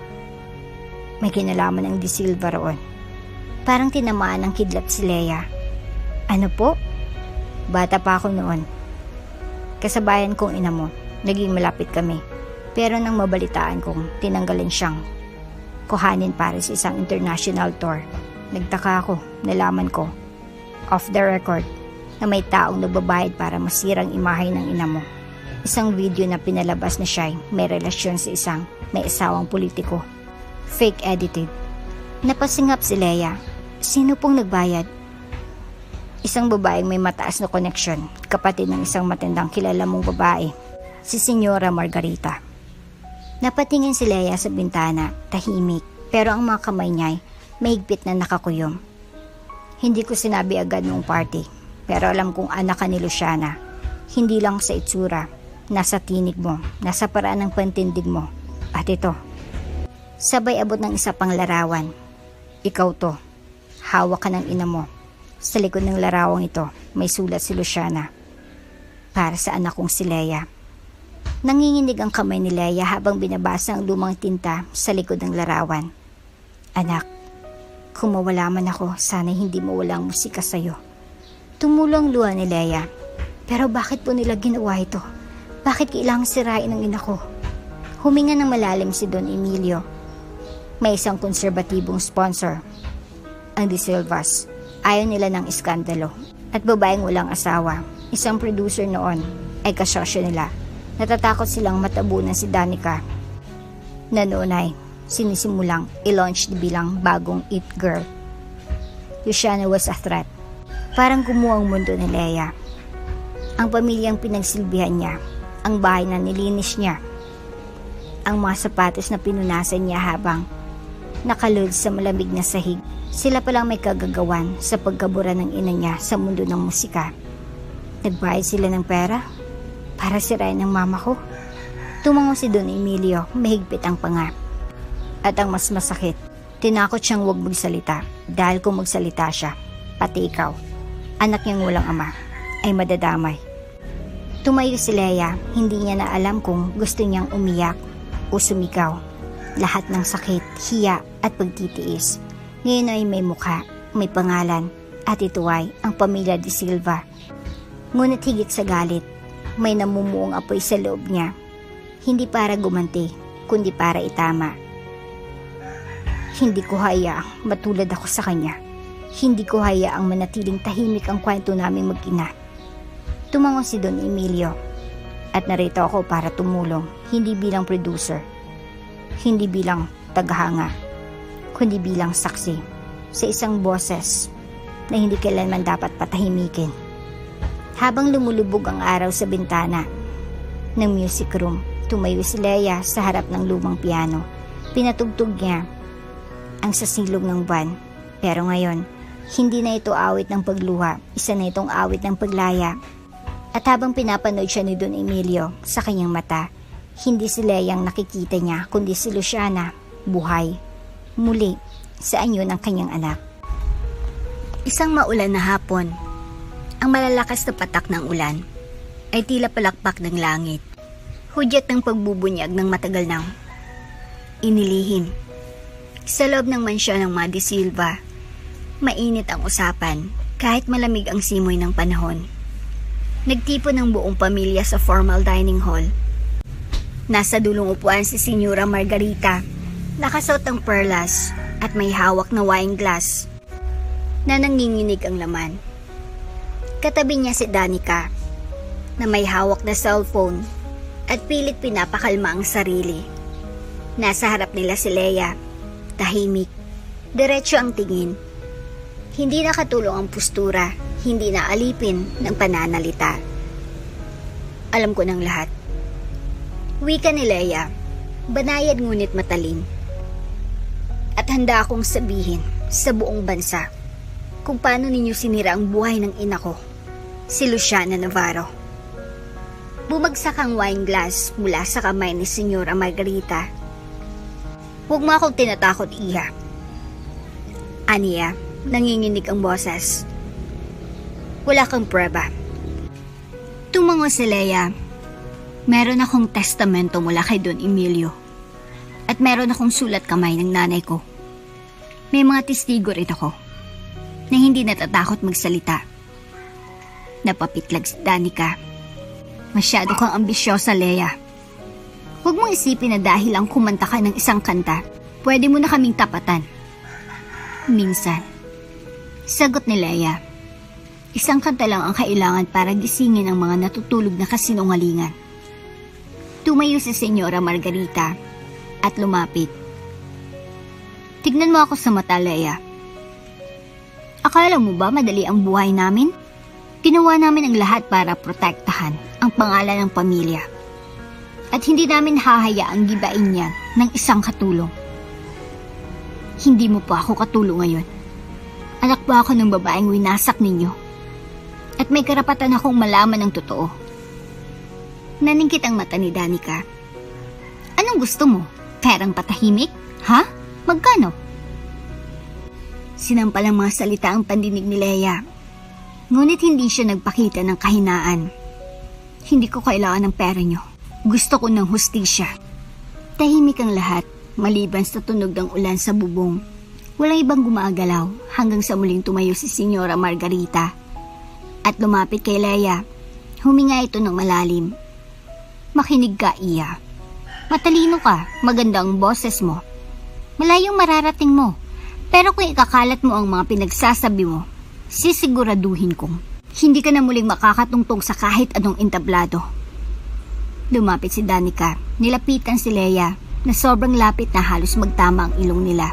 May kinalaman ng De Silva roon. Parang tinamaan ng kidlat si Leia. Ano po? Bata pa ako noon. Kasabayan kong ina mo, naging malapit kami. Pero nang mabalitaan kong tinanggalan siyang kuhanin para sa isang international tour, nagtaka ako, nalaman ko, off the record, na may taong nagbabayad para masirang imahe ng ina mo. Isang video na pinalabas na siya may relasyon sa isang may asawang politiko. Fake edited. Napasingap si Leia. Sino pong nagbayad? Isang babaeng may mataas na koneksyon, kapatid ng isang matandang kilala mong babae, si Senyora Margarita. Napatingin si Leia sa bintana, tahimik, pero ang mga kamay niya ay mahigpit na nakakuyom. Hindi ko sinabi agad noong party, pero alam kong anak ka ni Luciana. Hindi lang sa itsura, nasa tinig mo, nasa paraan ng pantindig mo. At ito, sabay abot ng isa pang larawan. Ikaw to, hawak ka ng ina mo. Sa likod ng larawang ito, may sulat si Luciana. Para sa anak kong si Leia. Nanginginig ang kamay ni Leia habang binabasa ang lumang tinta sa likod ng larawan. Anak, kung mawala man ako, sana hindi mawala ang musika sa'yo. Tumulong luha ni Leia. Pero bakit po nila ginawa ito? Bakit kailangang sirain ang ina ko? Huminga ng malalim si Don Emilio. May isang konserbatibong sponsor, ang De Silvas. Ayaw nila ng iskandalo. At babaeng walang asawa, isang producer noon, ay kasosyo nila. Natatakot silang matabunan si Danica, na noon ay sinisimulang i-launch bilang bagong it girl. Luciana was a threat. Parang gumuho ang mundo ni Leia. Ang pamilyang pinagsilbihan niya, ang bahay na nilinis niya, ang mga sapatos na pinunasan niya habang nakalod sa malamig na sahig. Sila palang may kagagawan sa pagkabura ng ina niya sa mundo ng musika. Nagbayad sila ng pera para sirain ang mama ko. Tumango si Don Emilio, mahigpit ang panga. At ang mas masakit, tinakot siyang huwag magsalita dahil kung magsalita siya, pati ikaw, anak niyang walang ama, ay madadamay. Tumayo si Leia, hindi niya na alam kung gusto niyang umiyak o sumigaw. Lahat ng sakit, hiya at pagtitiis. Ngayon ay may mukha, may pangalan, at ito ay ang pamilya De Silva. Ngunit higit sa galit, may namumuong apoy sa loob niya. Hindi para gumanti, kundi para itama. Hindi ko hayaang matulad ako sa kanya. Hindi ko hayaang manatiling tahimik ang kwento naming mag-ina. Tumango si Don Emilio. At narito ako para tumulong, hindi bilang producer, hindi bilang tagahanga, kundi bilang saksi sa isang boses na hindi kailanman dapat patahimikin. Habang lumulubog ang araw sa bintana ng music room, tumayo si Leia sa harap ng lumang piano. Pinatugtog niya ang sasilog ng buwan. Pero ngayon, hindi na ito awit ng pagluha, isa na itong awit ng paglaya. At habang pinapanood siya ni Don Emilio sa kanyang mata, hindi si Leia ang nakikita niya, kundi si Luciana, buhay, muli, sa anyo ng kanyang anak. Isang maulan na hapon, ang malalakas na patak ng ulan ay tila palakpak ng langit. Hudyat ng pagbubunyag ng matagal nang inilihim. Sa loob ng mansyon ng mga De Silva, mainit ang usapan kahit malamig ang simoy ng panahon. Nagtipon ng buong pamilya sa formal dining hall. Nasa dulong upuan si Senyora Margarita, nakasuot ang perlas at may hawak na wine glass na nanginginig ang laman. Katabi niya si Danica na may hawak na cellphone at pilit pinapakalma ang sarili. Nasa harap nila si Leia, tahimik, diretso ang tingin. Hindi nakatulong ang postura, hindi na alipin ng pananalita. Alam ko ng lahat. Wika ni Leia, banayad ngunit matalim. At handa akong sabihin sa buong bansa kung paano ninyo sinira ang buhay ng ina ko, si Luciana Navarro. Bumagsak ang wine glass mula sa kamay ni Senyora Margarita. Huwag mo akong tinatakot, Iha. Aniya, nanginginig ang boses. wala kang prueba. Tumango si Leia. Meron akong testamento mula kay Don Emilio. At meron akong sulat kamay ng nanay ko. May mga testigo rin ako na hindi natatakot magsalita. Napapitlag si Danica. Masyado kang ambisyosa, Leia. Huwag mong isipin na dahil lang kumanta ka ng isang kanta, pwede mo na kaming tapatan. Minsan, sagot ni Leia, isang kanta lang ang kailangan para gisingin ang mga natutulog na kasinungalingan. Tumayo si Senyora Margarita at lumapit. Tignan mo ako sa mata, Leia. Akala mo ba madali ang buhay namin? Ginawa namin ang lahat para protektahan ang pangalan ng pamilya. At hindi namin hahayaang gibain yan ng isang katulong. Hindi mo pa ako katulong ngayon. Anak pa ako ng babaeng winasak ninyo. At may karapatan akong malaman ang totoo. Naningkit ang mata ni Danica. Anong gusto mo? Perang patahimik? Ha? Magkano? Sinampal ang mga salita ang pandinig ni Leia. Ngunit hindi siya nagpakita ng kahinaan. Hindi ko kailangan ng pera niyo. Gusto ko ng hustisya. Tahimik ang lahat, maliban sa tunog ng ulan sa bubong. Walang ibang gumagalaw hanggang sa muling tumayo si Senyora Margarita. At lumapit kay Leia. Huminga ito ng malalim. Makinig ka, Iya. Matalino ka, maganda ang boses mo. Malayong mararating mo. Pero kung ikakalat mo ang mga pinagsasabi mo, sisiguraduhin kong hindi ka na muling makakatungtong sa kahit anong entablado. Lumapit si Danica, nilapitan si Leia na sobrang lapit na halos magtama ang ilong nila.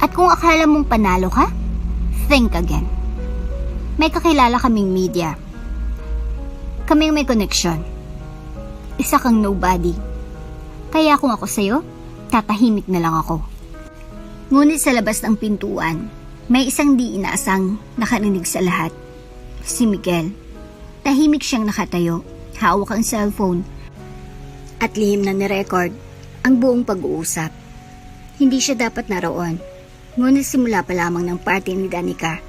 At kung akala mong panalo ka, think again. May kakilala kaming media. Kaming may connection. Isa kang nobody. Kaya kung ako sa'yo, tatahimik na lang ako. Ngunit sa labas ng pintuan, may isang di inaasang nakarinig sa lahat. Si Miguel. Tahimik siyang nakatayo, hawak ang cellphone, at lihim na nirecord ang buong pag-uusap. Hindi siya dapat naroon, ngunit simula pa lamang ng party ni Danica,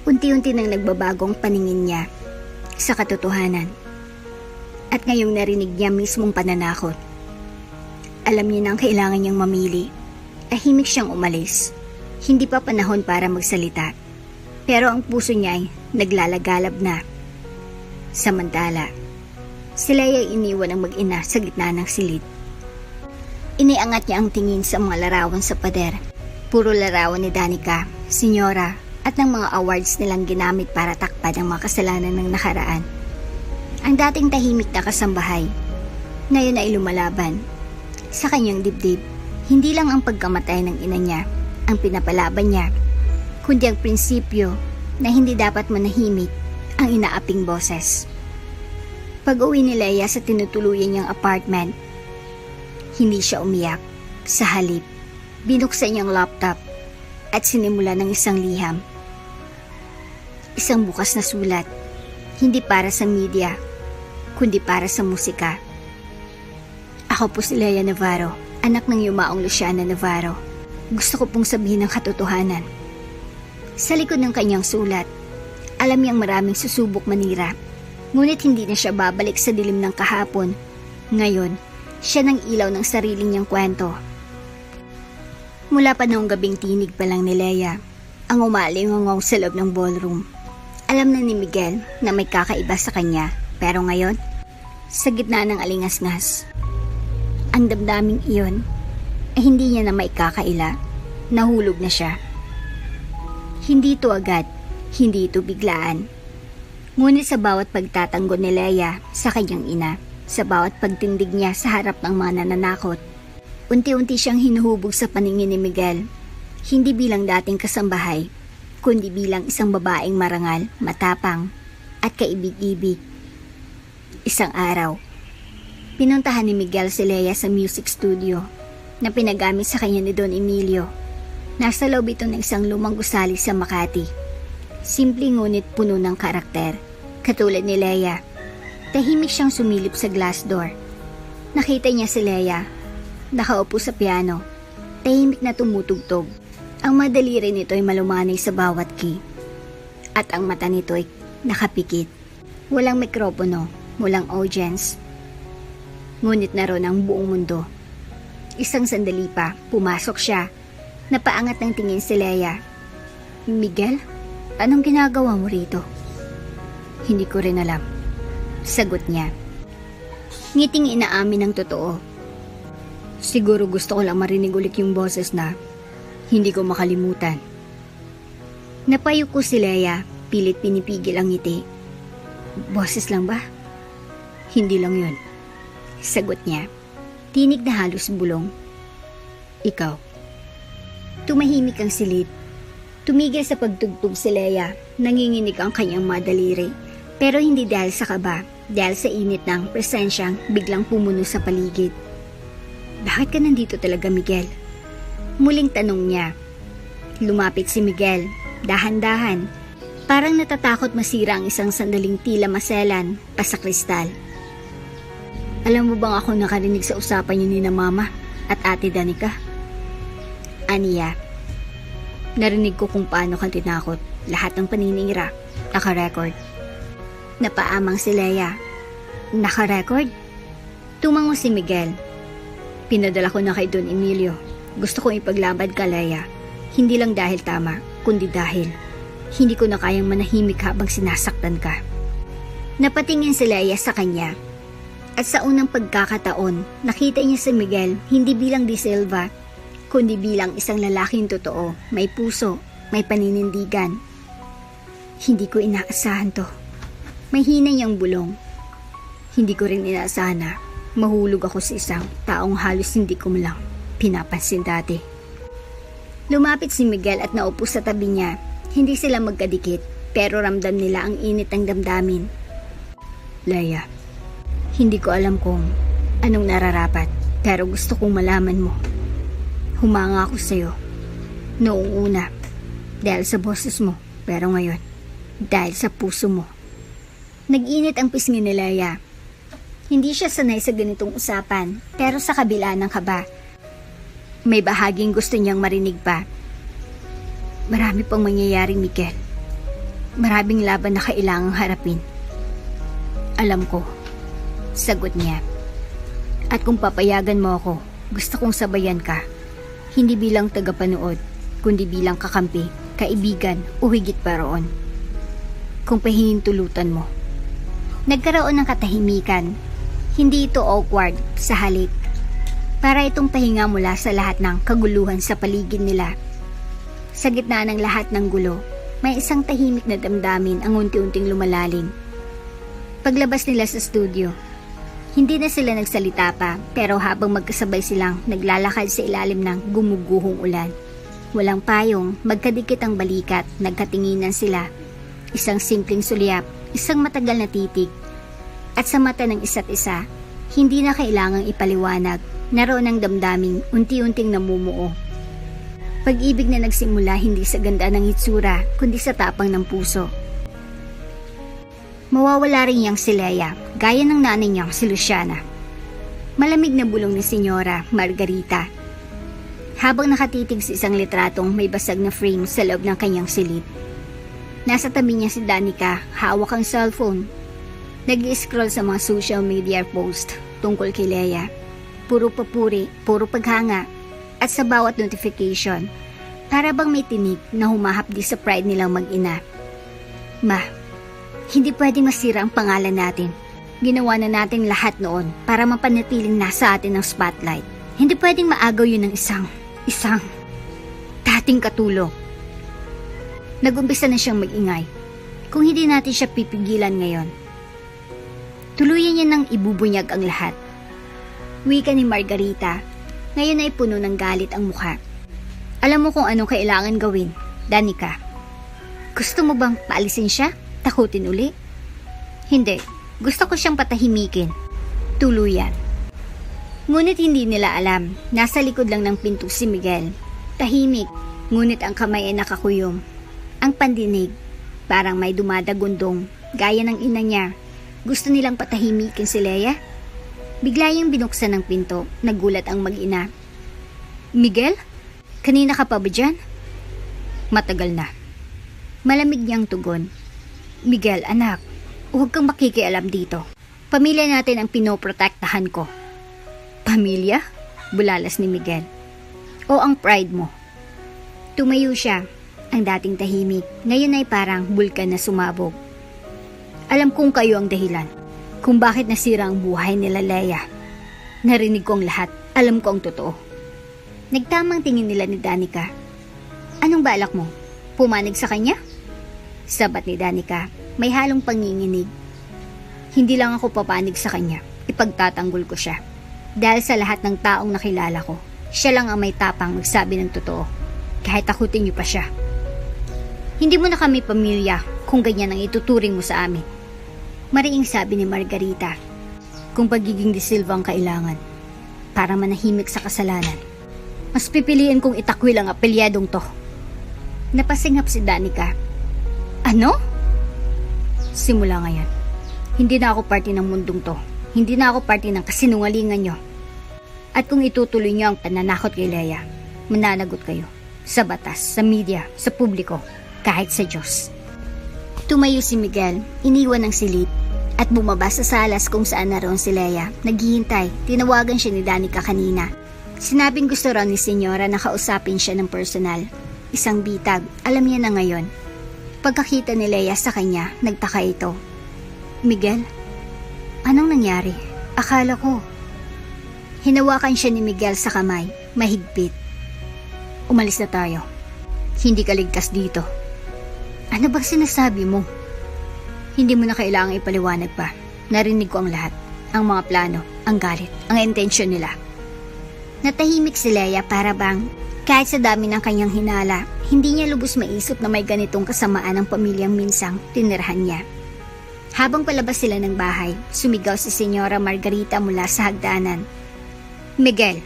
unti-unti nang nagbabagong paningin niya sa katotohanan. At ngayong narinig niya mismong pananakot. Alam niya na ang kailangan niyang mamili. Tahimik siyang umalis. Hindi pa panahon para magsalita. Pero ang puso niya ay naglalagalab na. Samantala, si Leia ay iniwan ang mag-ina sa gitna ng silid. Iniangat niya ang tingin sa mga larawan sa pader. Puro larawan ni Danica, Senyora, at ng mga awards nilang ginamit para takpan ang mga kasalanan ng nakaraan. Ang dating tahimik na kasambahay, ngayon ay lumalaban. Sa kanyang dibdib, hindi lang ang pagkamatay ng ina niya ang pinapalaban niya, kundi ang prinsipyo na hindi dapat manahimik ang inaaping boses. Pag-uwi ni Leia sa tinutuluyan niyang apartment, hindi siya umiyak. Sa halip, binuksan niyang laptop at sinimula ng isang liham. Isang bukas na sulat, hindi para sa media, kundi para sa musika. Ako po si Leia Navarro, anak ng yumaong Luciana Navarro. Gusto ko pong sabihin ang katotohanan. Sa likod ng kanyang sulat, alam niyang maraming susubok manira, ngunit hindi na siya babalik sa dilim ng kahapon. Ngayon, siya nang ilaw ng sarili niyang kwento. Mula pa noong gabing tinig pa lang ni Leia, ang umalingongaw sa loob ng ballroom. Alam na ni Miguel na may kakaiba sa kanya, pero ngayon, sa gitna ng alingas-ngas, ang damdaming iyon ay hindi niya na maikakaila. Nahulog na siya. Hindi ito agad, hindi ito biglaan. Ngunit sa bawat pagtatanggol ni Leia sa kanyang ina, sa bawat pagtindig niya sa harap ng mga nananakot, unti-unti siyang hinuhubog sa paningin ni Miguel. Hindi bilang dating kasambahay, kundi bilang isang babaeng marangal, matapang, at kaibig-ibig. Isang araw, pinuntahan ni Miguel si Leia sa music studio na pinagamit sa kanya ni Don Emilio. Nasa loob ito ng isang lumang gusali sa Makati. Simple ngunit puno ng karakter. Katulad ni Leia, tahimik siyang sumilip sa glass door. Nakita niya si Leia, nakaupo sa piano, tahimik na tumutugtog. Ang madali rin ito ay malumanay sa bawat key. at ang mata nito'y nakapikit. Walang mikropono, walang audience. Ngunit naroon ang buong mundo. Isang sandali pa, pumasok siya. Napaangat ng tingin si Leia. Miguel, anong ginagawa mo rito? Hindi ko rin alam. Sagot niya. Ngiting inaamin ng totoo. Siguro gusto ko lang marinig ulit yung boses na hindi ko makalimutan. Napayuko si Leia, pilit pinipigil ang ngiti. Boses lang ba? Hindi lang yun. Sagot niya. Tinig na halos bulong. Ikaw. Tumahimik ang silid. Tumigil sa pagtugtog si Leia. Nanginginig ang kanyang madaliri. Pero hindi dahil sa kaba, dahil sa init ng presensyang biglang pumuno sa paligid. Bakit ka nandito talaga, Miguel? Muling tanong niya. Lumapit si Miguel, dahan-dahan. Parang natatakot masira ang isang sandaling tila maselan pa sa kristal. Alam mo bang ako nakarinig sa usapan niyo ni na Mama at Ate Danica? Aniya. Narinig ko kung paano ka tinakot. Lahat ng paninira. Naka-record. Napaamang si Leia. Naka-record? Tumango si Miguel. Pinadala ko na kay Don Emilio. Gusto kong ipaglaban ka, Leia. Hindi lang dahil tama, kundi dahil hindi ko na kayang manahimik habang sinasaktan ka. Napatingin si Leia sa kanya. At sa unang pagkakataon, nakita niya si Miguel hindi bilang Di Silva, kundi bilang isang lalaking totoo, may puso, may paninindigan. Hindi ko inaasahan to. May hina niyang bulong. Hindi ko rin inaasahan na mahulog ako sa isang taong halos hindi ko lang pinapansin dati. Lumapit si Miguel at naupo sa tabi niya. Hindi sila magkadikit, pero ramdam nila ang init ng damdamin. Leia, hindi ko alam kung anong nararapat, pero gusto kong malaman mo. Humanga ako sa'yo. Noong una, dahil sa boses mo, pero ngayon, dahil sa puso mo. Nag-init ang pisngi ni Leia. Hindi siya sanay sa ganitong usapan, pero sa kabila ng kaba, may bahaging gusto niyang marinig pa. Marami pang mangyayaring, Miguel. Maraming laban na kailangang harapin. Alam ko. Sagot niya. At kung papayagan mo ako, gusto kong sabayan ka. Hindi bilang tagapanood, kundi bilang kakampi, kaibigan o higit pa roon. Kung pahihintulutan mo. Nagkaroon ng katahimikan. Hindi ito awkward, sa halip. Para itong pahinga mula sa lahat ng kaguluhan sa paligid nila. Sa gitna ng lahat ng gulo, may isang tahimik na damdamin ang unti-unting lumalalim. Paglabas nila sa studio, hindi na sila nagsalita pa, pero habang magkasabay silang naglalakad sa ilalim ng gumuguhong ulan. Walang payong, magkadikit ang balikat, nagkatinginan sila. Isang simpleng sulyap, isang matagal na titig. At sa mata ng isa't isa, hindi na kailangang ipaliwanag, naroon ang damdaming unti-unting namumuo. Pag-ibig na nagsimula hindi sa ganda ng itsura, kundi sa tapang ng puso. Mawawala rin niyang si Leia, gaya ng nanay niyang si Luciana. Malamig na bulong ni Senyora Margarita. Habang nakatitig sa isang litratong may basag na frame sa loob ng kanyang silid. Nasa tabi niya si Danica, hawak ang cellphone. Nag-i-scroll sa mga social media post tungkol kay Leia. Puro papuri, puro paghanga. At sa bawat notification, para bang may tinig na humahapdi sa pride nilang mag-ina. Ma, hindi pwedeng masira ang pangalan natin. Ginawa na natin lahat noon para mapanatiling nasa atin ang spotlight. Hindi pwedeng maagaw yun ng isang dating katulong. Nag-umpisa na siyang mag-ingay. Kung hindi natin siya pipigilan ngayon, tuluyan niya nang ibubunyag ang lahat. Wika ni Margarita. Ngayon ay puno ng galit ang mukha. Alam mo kung anong kailangan gawin, Danica. Gusto mo bang paalisin siya? Takutin uli? Hindi. Gusto ko siyang patahimikin. Tuluyan. Ngunit hindi nila alam. Nasa likod lang ng pinto si Miguel. Tahimik. Ngunit ang kamay ay nakakuyom. Ang pandinig. Parang may dumadagundong. Gaya ng ina niya. Gusto nilang patahimikin si Leia? Bigla yung binuksan ng pinto, nagulat ang mag-ina. Miguel? Kanina ka pa ba dyan? Matagal na. Malamig niyang tugon. Miguel, anak, huwag kang makikialam dito. Pamilya natin ang pinoprotektahan ko. Pamilya? Bulalas ni Miguel. O ang pride mo? Tumayo siya. Ang dating tahimik, ngayon ay parang bulkan na sumabog. Alam kong kayo ang dahilan kung bakit nasira ang buhay nila Leia. Narinig ko ang lahat. Alam ko ang totoo. Nagtamang tingin nila ni Danica. Anong balak mo? Pumanig sa kanya? Sabat ni Danica, may halong panginginig. Hindi lang ako papanig sa kanya, ipagtatanggol ko siya. Dahil sa lahat ng taong nakilala ko, siya lang ang may tapang magsabi ng totoo, kahit takutin niyo pa siya. Hindi mo na kami pamilya kung ganyan ang ituturing mo sa amin. Mariing sabi ni Margarita, kung pagiging De Silva ang kailangan, para manahimik sa kasalanan, mas pipiliin kong itakwil ang apelyadong to. Napasingap si Danica. Ano? Simula ngayon, hindi na ako parte ng mundong to. Hindi na ako parte ng kasinungalingan nyo. At kung itutuloy nyo ang pananakot kay Leia, mananagot kayo. Sa batas, sa media, sa publiko, kahit sa Diyos. Tumayo si Miguel, iniwan ng silid, at bumaba sa salas kung saan naroon si Leia. Naghihintay, tinawagan siya ni Danica kanina. Sinabing gusto raw ni Senyora na kausapin siya ng personal. Isang bitag, alam niya na ngayon. Pagkakita ni Leia sa kanya, nagtaka ito. Miguel, anong nangyari? Akala ko. Hinawakan siya ni Miguel sa kamay, mahigpit. Umalis na tayo. Hindi ka ligtas dito. Ano ba sinasabi mo? Hindi mo na kailangang ipaliwanag pa. Narinig ko ang lahat. Ang mga plano, ang galit, ang intensyon nila. Natahimik si Leia para bang kahit sa dami ng kanyang hinala, hindi niya lubos maisip na may ganitong kasamaan ng pamilyang minsang tinirahan niya. Habang palabas sila ng bahay, sumigaw si Senyora Margarita mula sa hagdanan. Miguel,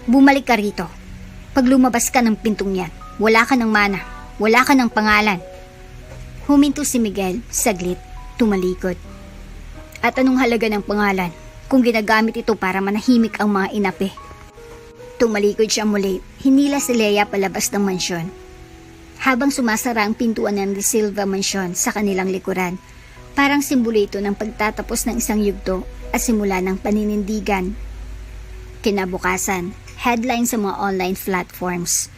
bumalik ka rito. Pag lumabas ka ng pintong yan, wala ka ng mana, wala ka ng pangalan. Huminto si Miguel, saglit, tumalikod. At anong halaga ng pangalan kung ginagamit ito para manahimik ang mga inapi? Tumalikod siya muli, hinila si Leia palabas ng mansyon. Habang sumasara ang pintuan ng De Silva Mansion sa kanilang likuran, parang simbolo ito ng pagtatapos ng isang yugto at simula ng paninindigan. Kinabukasan, headline sa mga online platforms.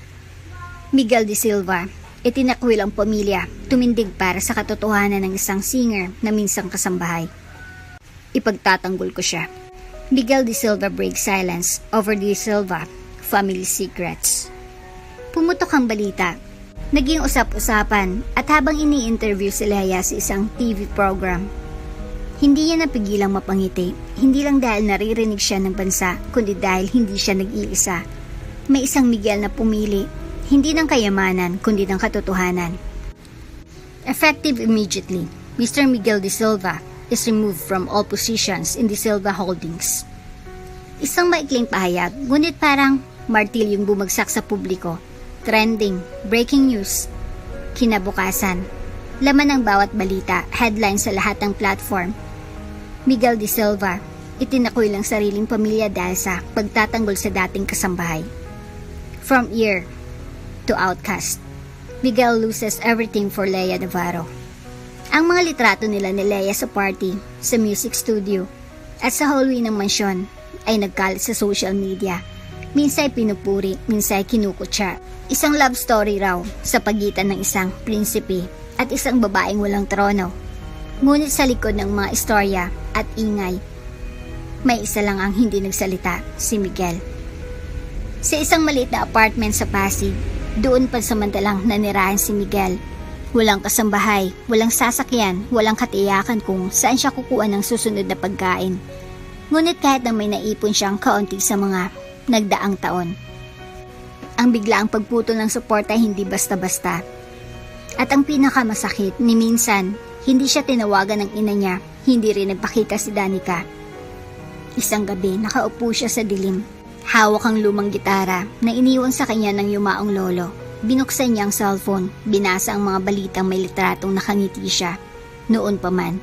Miguel De Silva, itinakwil ang pamilya, tumindig para sa katotohanan ng isang singer na minsang kasambahay. Ipagtatanggol ko siya. Miguel De Silva breaks silence over De Silva family secrets. Pumutok ang balita. Naging usap-usapan at habang ini-interview si Leia sa isang TV program, hindi niya napigilang mapangiti. Hindi lang dahil naririnig siya ng bansa, kundi dahil hindi siya nag-iisa. May isang Miguel na pumili, hindi ng kayamanan, kundi ng katotohanan. Effective immediately, Mr. Miguel De Silva is removed from all positions in De Silva Holdings. Isang maikling pahayag, ngunit parang martilyong bumagsak sa publiko. Trending, breaking news. Kinabukasan, laman ng bawat balita, headline sa lahat ng platform. Miguel De Silva, itinakwil ang sariling pamilya dahil sa pagtatanggol sa dating kasambahay. From heir to outcast, Miguel loses everything for Leia Navarro. Ang mga litrato nila ni Leia sa party, sa music studio, at sa hallway ng mansyon ay nagkalat sa social media. Minsay pinupuri, minsay kinukutya. Isang love story raw sa pagitan ng isang prinsipe at isang babaeng walang trono. Ngunit sa likod ng mga istorya at ingay, may isa lang ang hindi nagsalita, si Miguel. Sa isang maliit na apartment sa Pasig, doon pansamantalang nanirahan si Miguel. Walang kasambahay, walang sasakyan, walang katiyakan kung saan siya kukuha ng susunod na pagkain. Ngunit kahit na may naipon siyang kaunti sa mga nagdaang taon, ang biglaang pagputol ng suporta hindi basta-basta. At ang pinakamasakit, ni minsan, hindi siya tinawagan ng ina niya, hindi rin nagpakita si Danica. Isang gabi, nakaupo siya sa dilim. Hawak ang lumang gitara na iniwan sa kanya ng yumaong lolo. Binuksan niya ang cellphone, binasa ang mga balitang may litratong nakangiti siya. Noon pa man,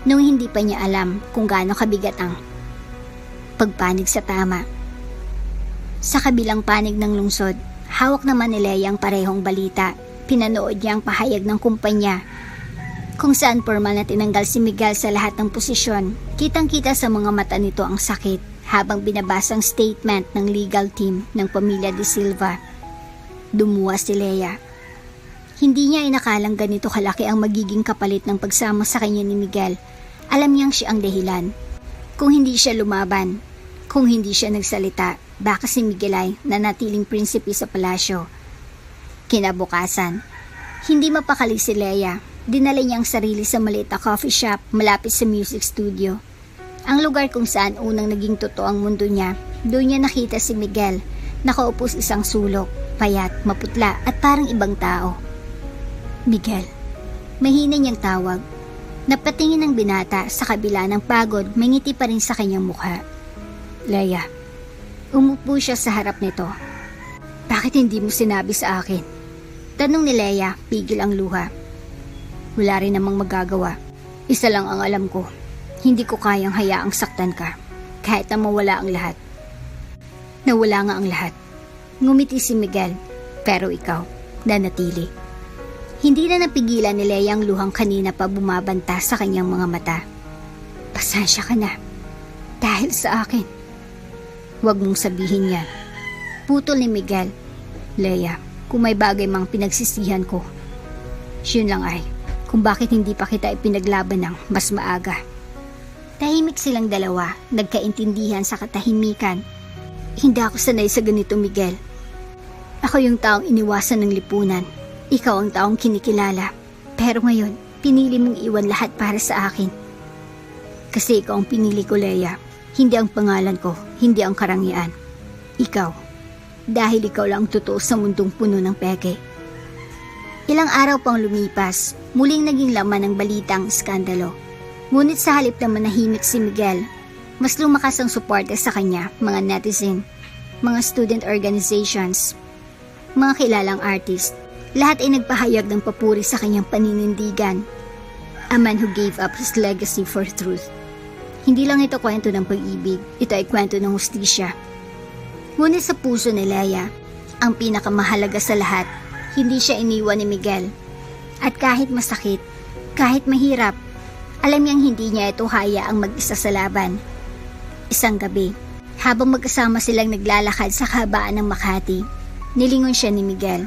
nung hindi pa niya alam kung gaano kabigat ang pagpanig sa tama. Sa kabilang panig ng lungsod, hawak naman ni Leia ang parehong balita. Pinanood niya ang pahayag ng kumpanya kung saan formal na tinanggal si Miguel sa lahat ng posisyon. Kitang-kita sa mga mata nito ang sakit habang binabasa ang statement ng legal team ng pamilya De Silva. Dumuwa si Lea. Hindi niya inakalang ganito kalaki ang magiging kapalit ng pagsama sa kanya ni Miguel. Alam niyang siya ang dahilan. Kung hindi siya lumaban, kung hindi siya nagsalita, baka si Miguel ay nanatiling prinsipe sa palasyo. Kinabukasan, hindi mapakali si Lea. Dinala niya ang sarili sa maliit na coffee shop malapit sa music studio. Ang lugar kung saan unang naging totoo ang mundo niya. Doon niya nakita si Miguel, nakaupo sa isang sulok, payat, maputla at parang ibang tao. Miguel, mahina niyang tawag. Napatingin ng binata sa kabila ng pagod, may ngiti pa rin sa kanyang mukha. Lea, umupo siya sa harap nito. Bakit hindi mo sinabi sa akin? Tanong ni Lea, pigil ang luha. Wala rin namang magagawa. Isa lang ang alam ko. Hindi ko kayang hayaang saktan ka. Kahit na mawala ang lahat. Nawala nga ang lahat. Ngumiti si Miguel. Pero ikaw, nanatili. Hindi na napigilan ni Lea ang luhang kanina pa bumabanta sa kanyang mga mata. Pasensya ka na. Dahil sa akin. Huwag mong sabihin yan. Putol ni Miguel. Lea, kung may bagay mang pinagsisihan ko, yun lang ay kung bakit hindi pa kita ipinaglaban ng mas maaga. Tahimik silang dalawa, nagkaintindihan sa katahimikan. Hindi ako sanay sa ganito, Miguel. Ako yung taong iniwasan ng lipunan. Ikaw ang taong kinikilala. Pero ngayon, pinili mong iwan lahat para sa akin. Kasi ikaw ang pinili ko, Lea. Hindi ang pangalan ko, hindi ang karangyaan. Ikaw. Dahil ikaw lang ang totoo sa mundong puno ng peke. Ilang araw pang lumipas, muling naging laman ng balitang skandalo. Ngunit sa halip na manahimik si Miguel, mas lumakas ang suporta sa kanya, mga netizen, mga student organizations, mga kilalang artist. Lahat ay nagpahayag ng papuri sa kanyang paninindigan. A man who gave up his legacy for truth. Hindi lang ito kwento ng pag-ibig, ito ay kwento ng hustisya. Ngunit sa puso ni Lea, ang pinakamahalaga sa lahat, hindi siya iniwan ni Miguel. At kahit masakit, kahit mahirap, alam niyang hindi niya ito hayaang mag-isa sa laban. Isang gabi, habang magkasama silang naglalakad sa kahabaan ng Makati, nilingon siya ni Miguel.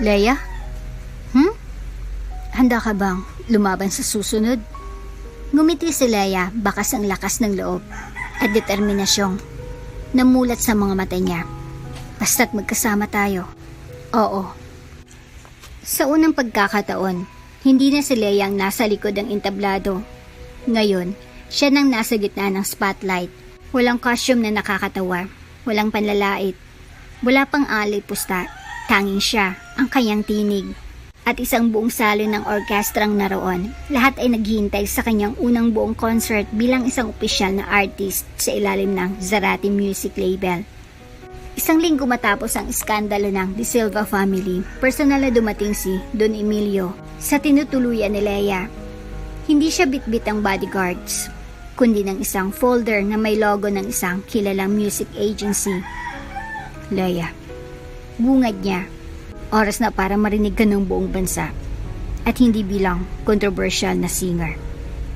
Lea? Handa ka bang lumaban sa susunod? Ngumiti si Lea, bakas ang lakas ng loob at determinasyong namulat sa mga mata niya. Basta't magkasama tayo. Oo. Sa unang pagkakataon, hindi na si Lea ang nasa likod ng entablado. Ngayon, siya nang nasa gitna ng spotlight. Walang costume na nakakatawa, walang panlalait, wala pang alay pusta, tanging siya, ang kanyang tinig. At isang buong salo ng orkestrang naroon. Lahat ay naghihintay sa kanyang unang buong concert bilang isang opisyal na artist sa ilalim ng Zarate Music Label. Isang linggo matapos ang iskandalo ng De Silva family, personal na dumating si Don Emilio sa tinutuluyan ni Lea. Hindi siya bitbit ang bodyguards, kundi ng isang folder na may logo ng isang kilalang music agency. Lea, bungad niya. Oras na para marinig ka ng buong bansa. At hindi bilang controversial na singer,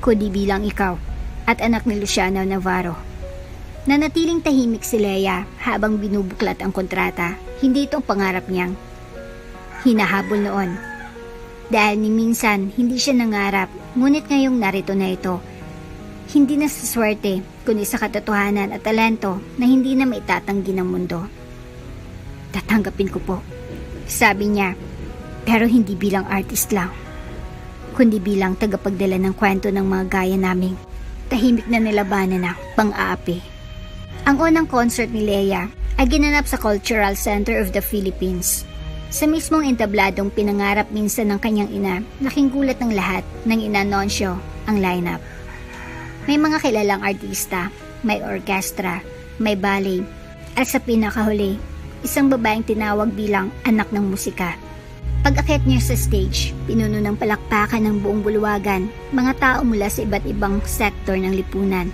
kundi bilang ikaw at anak ni Luciano Navarro. Nanatiling tahimik si Lea habang binubuklat ang kontrata. Hindi itong pangarap niyang hinahabol noon. Dahil ni minsan hindi siya nangarap, ngunit ngayong narito na ito. Hindi na sa swerte, kundi sa katotohanan at talento na hindi na maitatanggi ng mundo. Tatanggapin ko po, sabi niya, pero hindi bilang artist lang, kundi bilang tagapagdala ng kwento ng mga gaya naming tahimik na nilabanan ng pang-aapi. Ang unang concert ni Lea ay ginanap sa Cultural Center of the Philippines. Sa mismong entabladong pinangarap minsan ng kanyang ina, laking gulat ng lahat nang inanunsyo ang lineup. May mga kilalang artista, may orkestra, may ballet, at sa pinakahuli, isang babaeng tinawag bilang anak ng musika. Pag-akyat niya sa stage, pinuno ng palakpakan ng buong bulwagan, mga tao mula sa iba't ibang sektor ng lipunan.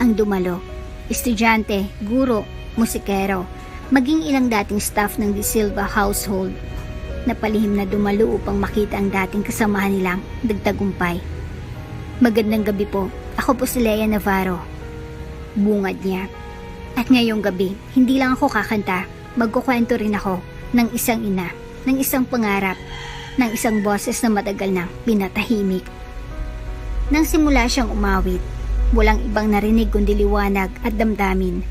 Ang dumalo, estudyante, guro, musikero, maging ilang dating staff ng De Silva household. na palihim na dumalo upang makita ang dating kasamahan nilang nagtagumpay. Magandang gabi po. Ako po si Leia Navarro. Bungad niya. At ngayong gabi, hindi lang ako kakanta. Magkukwento rin ako ng isang ina, ng isang pangarap, ng isang boses na matagal nang pinatahimik. Nang simula siyang umawit, walang ibang narinig kundi liwanag at damdamin.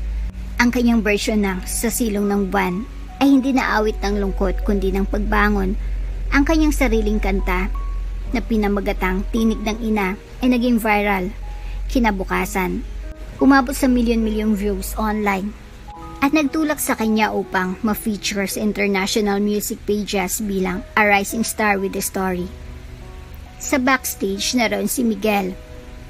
Ang kanyang version ng Sa Silong ng Buwan ay hindi naawit ng lungkot kundi ng pagbangon. Ang kanyang sariling kanta na pinamagatang Tinig ng Ina ay naging viral. Kinabukasan, umabot sa milyon-milyong views online at nagtulak sa kanya upang ma-feature sa international music pages bilang a rising star with a story. Sa backstage naroon si Miguel.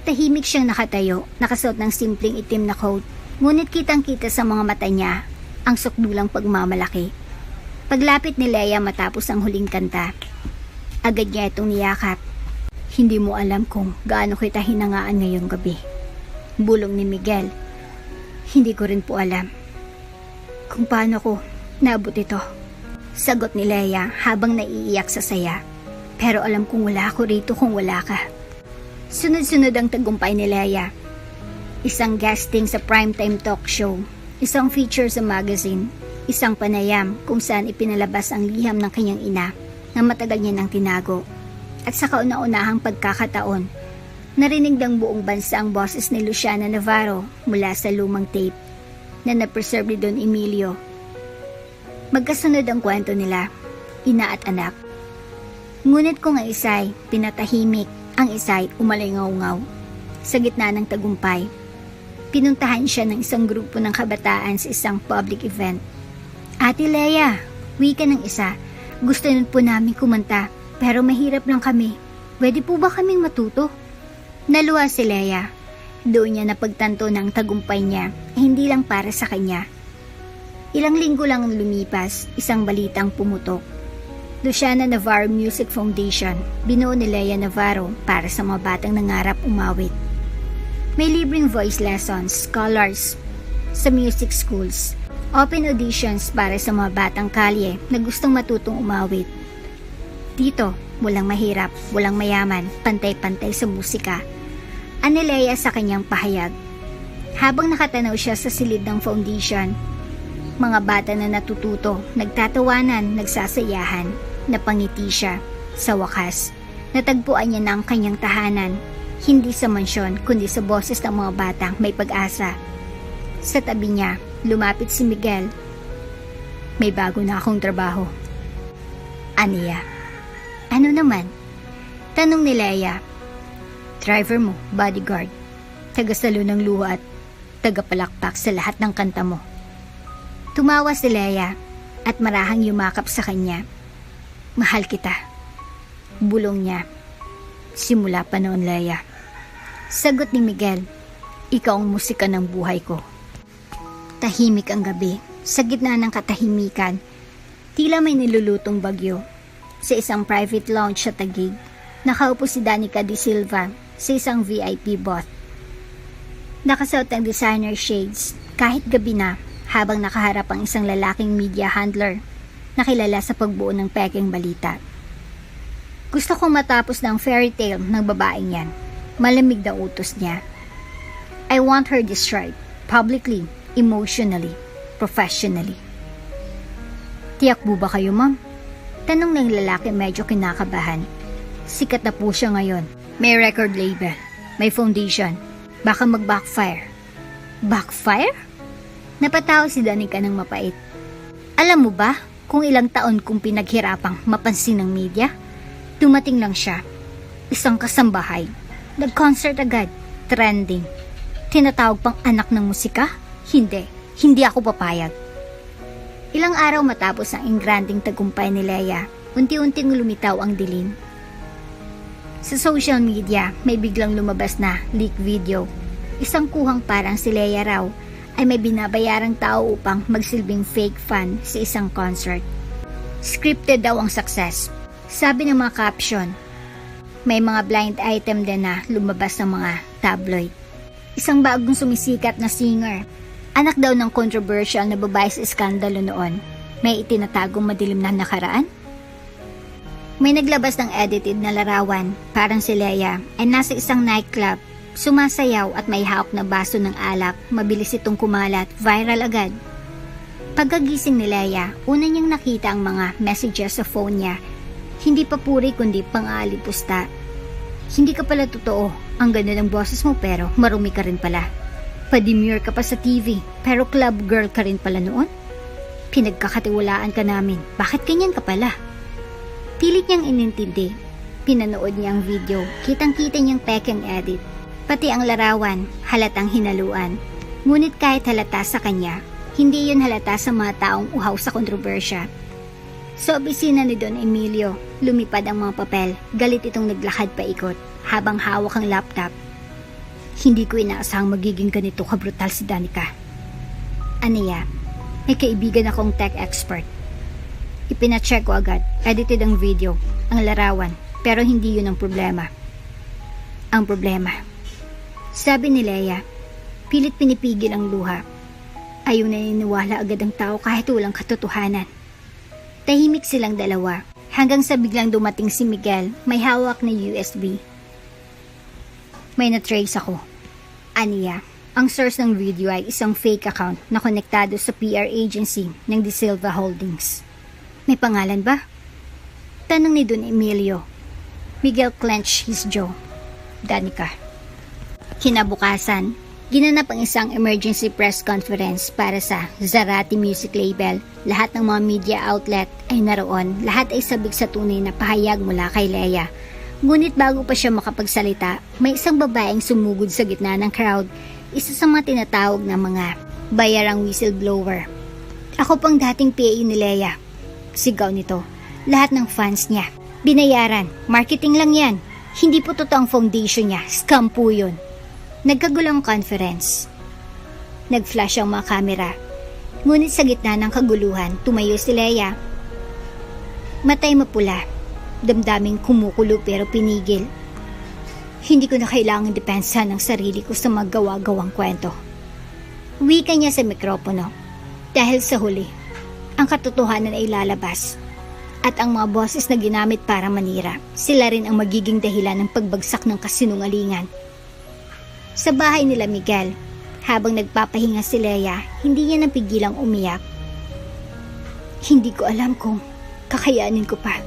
Tahimik siyang nakatayo, nakasuot ng simpleng itim na coat, ngunit kitang-kita sa mga mata niya ang sukdulang pagmamalaki. Paglapit ni Leia matapos ang huling kanta, agad niya itong niyakap. Hindi mo alam kung gaano kita hinangaan ngayong gabi. Bulong ni Miguel. Hindi ko rin po alam kung paano ko naabot ito. Sagot ni Leia habang naiiyak sa saya. Pero alam kong wala ako rito kung wala ka. Sunod-sunod ang tagumpay ni Leia. Isang guesting sa primetime talk show, isang feature sa magazine, isang panayam kung saan ipinalabas ang liham ng kanyang ina na matagal niya nang tinago. At sa kauna-unahang pagkakataon, narinig ng buong bansa ang boses ni Luciana Navarro mula sa lumang tape na na-preserve ni Don Emilio. Magkasunod ang kwento nila, ina at anak. Ngunit kung ang isa'y pinatahimik, ang isa'y umalingaw-ngaw. Sa gitna ng tagumpay, pinuntahan siya ng isang grupo ng kabataan sa isang public event. Ate Leia, wika ng isa, gusto nun po namin kumanta, pero mahirap lang kami. Pwede po ba kaming matuto? Naluha si Leia. Doon niya napagtanto ng tagumpay niya, hindi lang para sa kanya. Ilang linggo lang lumipas, isang balitang pumutok. Luciana Navarro Music Foundation, binuo ni Leia Navarro para sa mga batang nangarap umawit. May libreng voice lessons, scholars sa music schools, open auditions para sa mga batang kalye na gustong matutong umawit. Dito, walang mahirap, walang mayaman, pantay-pantay sa musika. Ani Leia sa kanyang pahayag. Habang nakatanaw siya sa silid ng foundation, mga bata na natututo, nagtatawanan, nagsasayahan, napangiti siya. Sa wakas, natagpuan niya na ang kanyang tahanan, hindi sa mansyon kundi sa boses ng mga batang may pag-asa. Sa tabi niya, lumapit si Miguel. May bago na akong trabaho. Aniya. Ano naman? Tanong ni Leia. Driver mo, bodyguard, tagasalo ng luha at tagapalakpak sa lahat ng kanta mo. Tumawa si Leia at marahang yumakap sa kanya. Mahal kita. Bulong niya. Simula pa noon, Leia. Sagot ni Miguel. Ikaw ang musika ng buhay ko. Tahimik ang gabi. Sa gitna ng katahimikan, tila may nilulutong bagyo. Sa isang private lounge sa Taguig, nakaupo si Danica De Silva sa isang VIP booth. Nakasuot ang designer shades kahit gabi na habang nakaharap ang isang lalaking media handler na kilala sa pagbuo ng pekeng balita. Gusto kong matapos ng fairy tale ng babaeng yan. Malamig na utos niya. I want her destroyed, publicly, emotionally, professionally. Tiyak po ba kayo, ma'am? Tanong ng lalaki medyo kinakabahan. Sikat na po siya ngayon. May record label, may foundation. Baka mag-backfire. Backfire? Napatawa si Danica ng mapait. Alam mo ba kung ilang taon kong pinaghirapang mapansin ng media? Dumating lang siya. Isang kasambahay. Nag-concert agad. Trending. Tinatawag pang anak ng musika? Hindi ako papayag. Ilang araw matapos ang ingranding tagumpay ni Leia, unti-unting lumitaw ang dilim. Sa social media, may biglang lumabas na leak video. Isang kuhang parang si Leia raw ay may binabayarang tao upang magsilbing fake fan sa isang concert. Scripted daw ang success. Sabi ng mga caption, may mga blind item din na lumabas ng mga tabloid. Isang bagong sumisikat na singer, anak daw ng controversial na babae sa iskandalo noon, may itinatagong madilim na nakaraan? May naglabas ng edited na larawan, parang si Leia ay nasa isang nightclub, sumasayaw at may hawak na baso ng alak, mabilis itong kumalat, viral agad. Pagkagising ni Leia, una niyang nakita ang mga messages sa phone niya. Hindi papuri kundi pang-aalipusta. Hindi ka pala totoo, ang ganda ng boses mo pero marumi ka rin pala. Pa-demure ka pa sa TV, pero club girl ka rin pala noon. Pinagkakatiwalaan ka namin, bakit ganyan ka pala? Pilit niyang inintindi. Pinanood niya ang video, kitang-kita niyang pekeng edit. Pati ang larawan, halatang hinaluan. Ngunit kahit halata sa kanya, hindi yun halata sa mga taong uhaw sa kontrobersya. Sa opisina ni Don Emilio, lumipad ang mga papel, galit itong naglakad paikot, habang hawak ang laptop. Hindi ko inaasahang magiging ganito kabrutal si Danica. Aniya, may kaibigan akong tech expert. Ipinacheck ko agad, edited ang video, ang larawan, pero hindi yun ang problema. Ang problema, sabi ni Leia, pilit pinipigil ang luha. Ayaw naniniwala agad ang tao kahit walang katotohanan. Tahimik silang dalawa, hanggang sa biglang dumating si Miguel, may hawak na USB. May na-trace ako. Aniya, ang source ng video ay isang fake account na konektado sa PR agency ng De Silva Holdings. May pangalan ba? Tanong ni Don Emilio. Miguel clenched his jaw. Danica. Kinabukasan, ginanap ang isang emergency press conference para sa Zarate Music Label. Lahat ng mga media outlet ay naroon. Lahat ay sabik sa tunay na pahayag mula kay Leia. Ngunit bago pa siya makapagsalita, may isang babaeng sumugod sa gitna ng crowd. Isa sa mga tinatawag na mga bayarang whistleblower. Ako pang dating PA ni Leia. Sigaw nito. Lahat ng fans niya. Binayaran. Marketing lang yan. Hindi po totoong foundation niya. Scam po yun. Nagkagulang conference. Nag-flash ang mga kamera. Ngunit sa gitna ng kaguluhan, tumayo si Leia. Matay mapula. Damdaming kumukulo pero pinigil. Hindi ko na kailangang depensa ng sarili ko sa maggawa-gawang kwento. Wika niya sa mikropono. Dahil sa huli, ang katotohanan ay lalabas. At ang mga boses na ginamit para manira, sila rin ang magiging dahilan ng pagbagsak ng kasinungalingan. Sa bahay nila Miguel, habang nagpapahinga si Leia, hindi niya napigilang umiyak. Hindi ko alam kung kakayanin ko pa.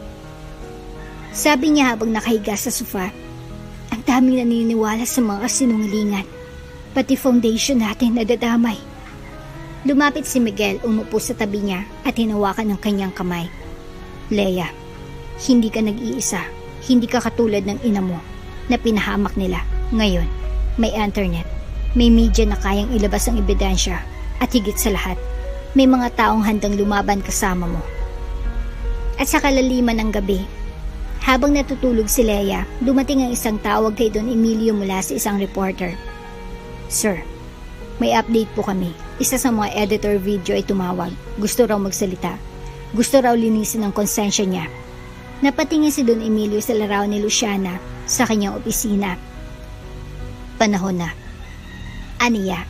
Sabi niya habang nakahiga sa sofa, ang daming naniniwala sa mga kasinungalingan. Pati foundation natin nadadamay. Lumapit si Miguel, umupo sa tabi niya at hinawakan ng kanyang kamay. Leia, hindi ka nag-iisa. Hindi ka katulad ng ina mo na pinahamak nila. Ngayon, may internet. May media na kayang ilabas ang ebidensya. At higit sa lahat, may mga taong handang lumaban kasama mo. At sa kalaliman ng gabi, habang natutulog si Leia, dumating ang isang tawag kay Don Emilio mula sa isang reporter. Sir, may update po kami. Isa sa mga editor video ay tumawag. Gusto raw magsalita. Gusto raw linisin ang konsensya niya. Napatingin si Don Emilio sa larawan ni Luciana sa kanyang opisina. Panahon na. Aniya,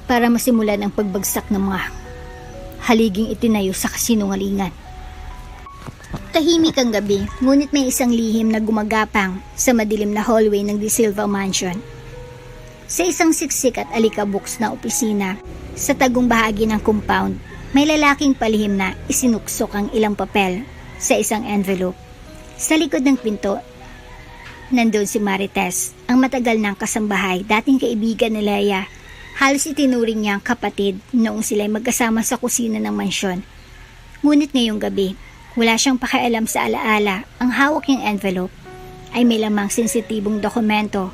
para masimulan ang pagbagsak ng mga haliging itinayo sa kasinungalingan. Tahimik ang gabi, ngunit may isang lihim na gumagapang sa madilim na hallway ng De Silva Mansion. Sa isang siksik at alikabuks na opisina, sa tagong bahagi ng compound, may lalaking palihim na isinuksok ang ilang papel sa isang envelope. Sa likod ng pinto, nandun si Marites, ang matagal ng kasambahay, dating kaibigan ni Leia. Halos itinuring niya ang kapatid noong sila'y magkasama sa kusina ng mansyon. Ngunit ngayong gabi, wala siyang pakialam sa alaala. Ang hawak niyang envelope ay may lamang sensitibong dokumento,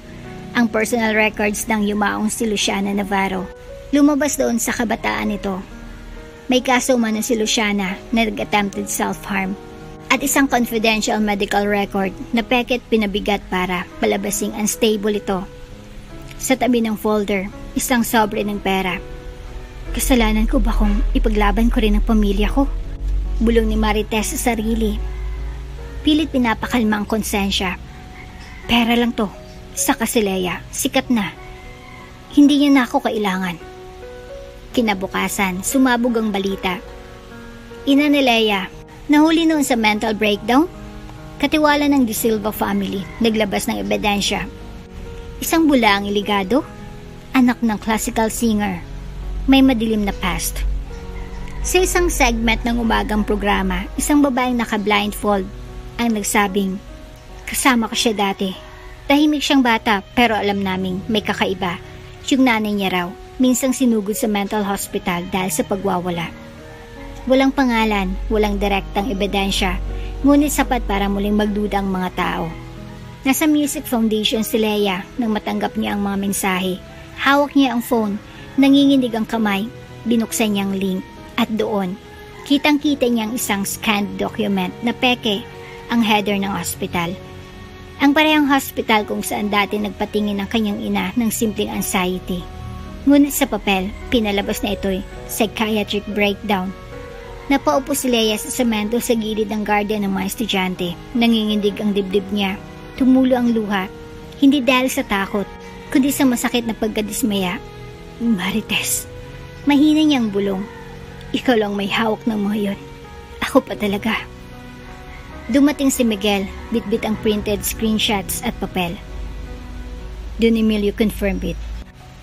ang personal records ng yumaong si Luciana Navarro. Lumabas doon sa kabataan nito. May kaso umano si Luciana na nag-attempted self-harm at isang confidential medical record na peket pinabigat para palabasing unstable ito. Sa tabi ng folder, isang sobre ng pera. Kasalanan ko ba kung ipaglaban ko rin ang pamilya ko? Bulong ni Marites sa sarili. Pilit pinapakalma ang konsensya. Pera lang to. Saka si Leia, sikat na. Hindi niya na ako kailangan. Kinabukasan, sumabog ang balita. Ina ni Leia, nahuli noon sa mental breakdown? Katiwala ng De Silva family, naglabas ng ebidensya. Isang bulaang iligado, anak ng classical singer, may madilim na past. Sa isang segment ng umagang programa, isang babaeng naka-blindfold ang nagsabing, kasama ko siya dati. Tahimik siyang bata pero alam naming may kakaiba. Yung nanay niya raw, minsang sinugod sa mental hospital dahil sa pagwawala. Walang pangalan, walang direktang ebidensya, ngunit sapat para muling magduda ang mga tao. Nasa Music Foundation si Leia nang matanggap niya ang mga mensahe. Hawak niya ang phone, nanginginig ang kamay, binuksan niya ang link at doon, kitang-kita niyang isang scanned document na peke ang header ng hospital. Ang parehong hospital kung saan dati nagpatingin ang kanyang ina ng simpleng anxiety. Ngunit sa papel, pinalabas na ito'y psychiatric breakdown. Napaupo si Leia sa semento sa gilid ng guardian ng mga estudyante. Nangingindig ang dibdib niya. Tumulo ang luha. Hindi dahil sa takot, kundi sa masakit na pagkadismaya. Marites, mahina niyang bulong. Ikaw lang may hawak ng mga yun. Ako pa talaga. Dumating si Miguel, bitbit ang printed screenshots at papel. Don Emilio confirmed it.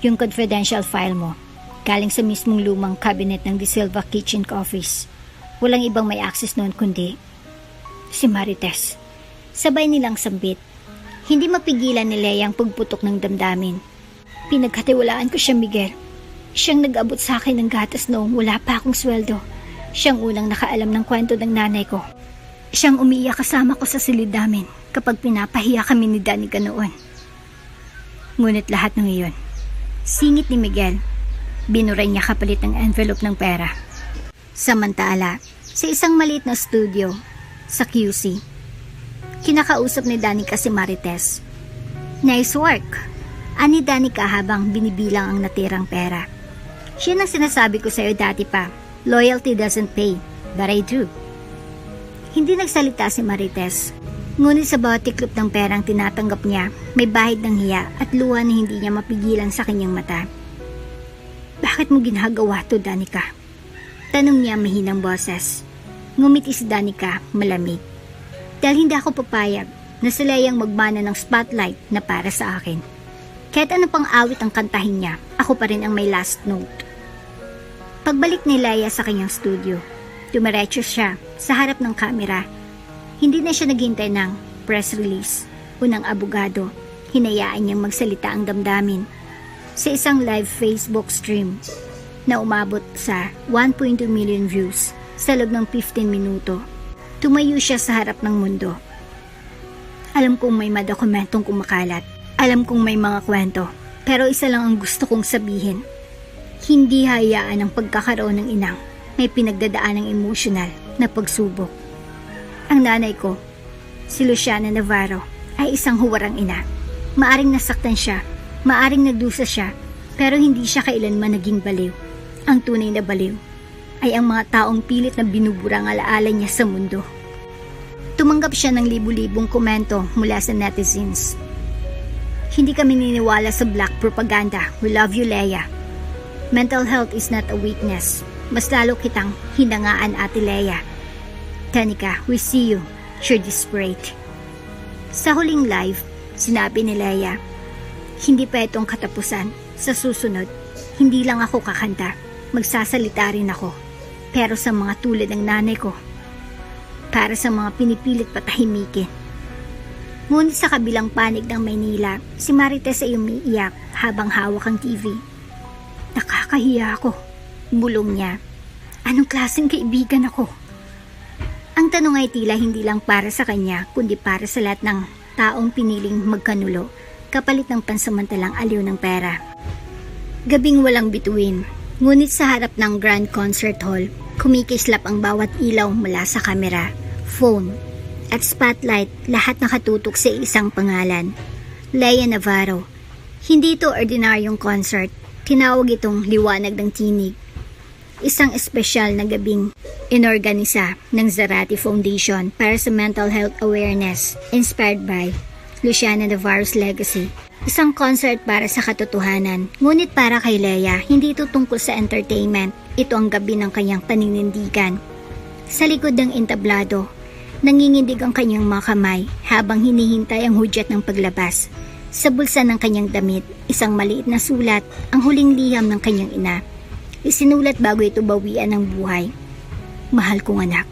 Yung confidential file mo, galing sa mismong lumang cabinet ng De Silva kitchen office. Walang ibang may access noon kundi si Marites. Sabay nilang sambit. Hindi mapigilan ni Leia ang pagputok ng damdamin. Pinagkatiwalaan ko siya, Miguel. Siyang nag-abot sa akin ng gatas noong wala pa akong sweldo. Siyang unang nakaalam ng kwento ng nanay ko. Siyang umiiyak kasama ko sa silid namin kapag pinapahiya kami ni Danica noon. Ngunit lahat ng iyon, singit ni Miguel, binuray niya kapalit ng envelope ng pera. Samantala, sa isang maliit na studio, sa QC, kinakausap ni Danica si Marites. Nice work! Ani Danica habang binibilang ang natirang pera. Siya ang sinasabi ko sa'yo dati pa, loyalty doesn't pay, but I do. Hindi nagsalita si Marites, ngunit sa bawat tiklop ng perang tinatanggap niya, may bahid ng hiya at luha na hindi niya mapigilan sa kanyang mata. Bakit mo ginagawa to, Danica? Tanong niya mahinang boses. Ngumiti si Danica, malamig. Dahil hindi ako papayag na sila yung magmana ng spotlight na para sa akin. Kahit ano pang awit ang kantahin niya, ako pa rin ang may last note. Pagbalik ni Leia sa kanyang studio, dumiretso siya sa harap ng kamera. Hindi na siya naghintay ng press release o ng abogado. Hinayaan niyang magsalita ang damdamin. Sa isang live Facebook stream na umabot sa 1.2 million views sa loob ng 15 minuto, tumayo siya sa harap ng mundo. Alam kong may madokumentong kumakalat. Alam kong may mga kwento. Pero isa lang ang gusto kong sabihin. Hindi hayaan ang pagkakaroon ng inang may pinagdadaan ng emosyonal na pagsubok. Ang nanay ko, si Luciana Navarro, ay isang huwarang ina. Maaring nasaktan siya, maaring nagdusa siya, pero hindi siya kailanman naging baliw. Ang tunay na baliw ay ang mga taong pilit na binubura ang alaala niya sa mundo. Tumanggap siya ng libu-libong komento mula sa netizens. Hindi kami niniwala sa black propaganda. We love you, Leia. Mental health is not a weakness. Mas lalo kitang hinangaan, Ate Leia. Danica, we see you. You're desperate. Sa huling live, sinabi ni Leia, hindi pa itong katapusan. Sa susunod, hindi lang ako kakanta. Magsasalita rin ako. Pero sa mga tulad ng nanay ko. Para sa mga pinipilit patahimikin. Ngunit sa kabilang panig ng Maynila, si Marites ay umiiyak habang hawak ang TV. Nakakahiya ako, bulong niya. Anong klaseng kaibigan ako? Ang tanong ay tila hindi lang para sa kanya, kundi para sa lahat ng taong piniling magkanulo, kapalit ng pansamantalang aliw ng pera. Gabing walang bituin, ngunit sa harap ng Grand Concert Hall, kumikislap ang bawat ilaw mula sa kamera, phone, at spotlight, lahat nakatutok sa isang pangalan. Leia Navarro. Hindi ito ordinaryong concert. Tinawag itong liwanag ng tinig. Isang espesyal na gabing inorganisa ng Zarate Foundation para sa mental health awareness inspired by Luciana Navarro's legacy. Isang concert para sa katotohanan. Ngunit para kay Leia, hindi ito tungkol sa entertainment. Ito ang gabi ng kanyang paninindigan. Sa likod ng entablado, Nanginginig ang kanyang mga kamay habang hinihintay ang hudyat ng paglabas. Sa bulsa ng kanyang damit, isang maliit na sulat, ang huling liham ng kanyang ina. Isinulat bago ito bawian ng buhay. Mahal kong anak,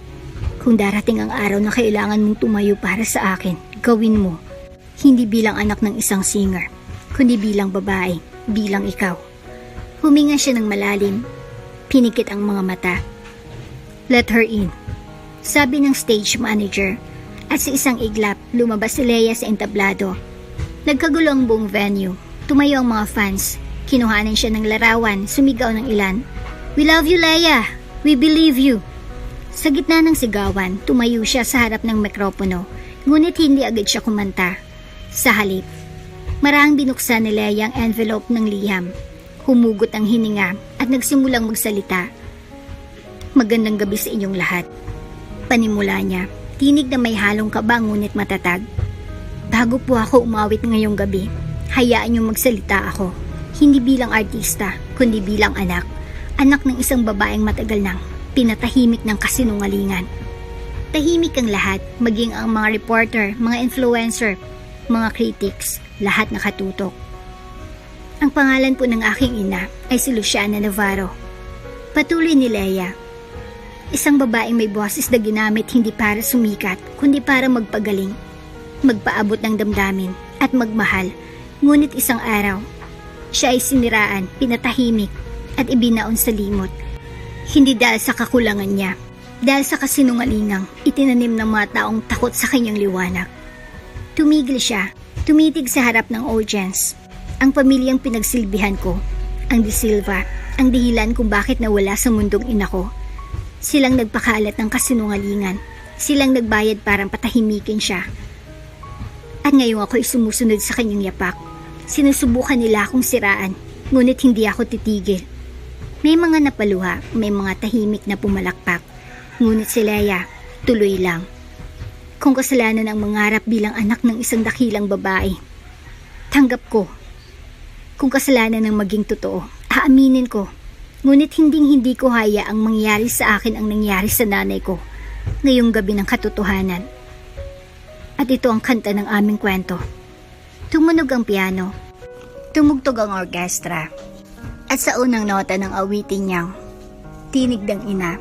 kung darating ang araw na kailangan mong tumayo para sa akin, gawin mo. Hindi bilang anak ng isang singer, kundi bilang babae, bilang ikaw. Huminga siya ng malalim, pinikit ang mga mata. Let her in, sabi ng stage manager, at sa isang iglap, lumabas si Leia sa entablado. Nagkagulo ang buong venue. Tumayo ang mga fans. Kinuhanan siya ng larawan, sumigaw ng ilan. We love you, Leia! We believe you! Sa gitna ng sigawan, tumayo siya sa harap ng mikropono, ngunit hindi agad siya kumanta. Sa halip, maraang binuksan ni Leia ang envelope ng liham. Humugot ang hininga at nagsimulang magsalita. Magandang gabi sa inyong lahat. Panimula niya, tinig na may halong kaba ngunit matatag. Bago po ako umawit ngayong gabi, hayaan niyo magsalita ako. Hindi bilang artista, kundi bilang anak. Anak ng isang babaeng matagal nang pinatahimik ng kasinungalingan. Tahimik ang lahat, maging ang mga reporter, mga influencer, mga critics, lahat nakatutok. Ang pangalan po ng aking ina ay si Luciana Navarro. Patuloy ni Leia. Isang babaeng may boses na ginamit hindi para sumikat, kundi para magpagaling, magpaabot ng damdamin at magmahal. Ngunit isang araw, siya ay siniraan, pinatahimik at ibinaon sa limot. Hindi dahil sa kakulangan niya, dahil sa kasinungalingang itinanim ng mga taong takot sa kanyang liwanag. Tumigil siya, tumitig sa harap ng audience. Ang pamilyang pinagsilbihan ko, ang De Silva, ang dahilan kung bakit nawala sa mundong ina ko. Silang nagpakalat ng kasinungalingan, silang nagbayad parang patahimikin siya. At ngayong ako'y sumusunod sa kanyang yapak. Sinusubukan nila akong siraan, ngunit hindi ako titigil. May mga napaluha, may mga tahimik na pumalakpak. Ngunit si Leia, tuloy lang. Kung kasalanan ang mangarap bilang anak ng isang dakilang babae, tanggap ko. Kung kasalanan ng maging totoo, aaminin ko. Ngunit hindi ko haya ang mangyari sa akin ang nangyari sa nanay ko ngayong gabi ng katotohanan. At ito ang kanta ng aming kwento. Tumunog ang piano. Tumugtog ang orkestra. At sa unang nota ng awitin niyang, tinig ng ina,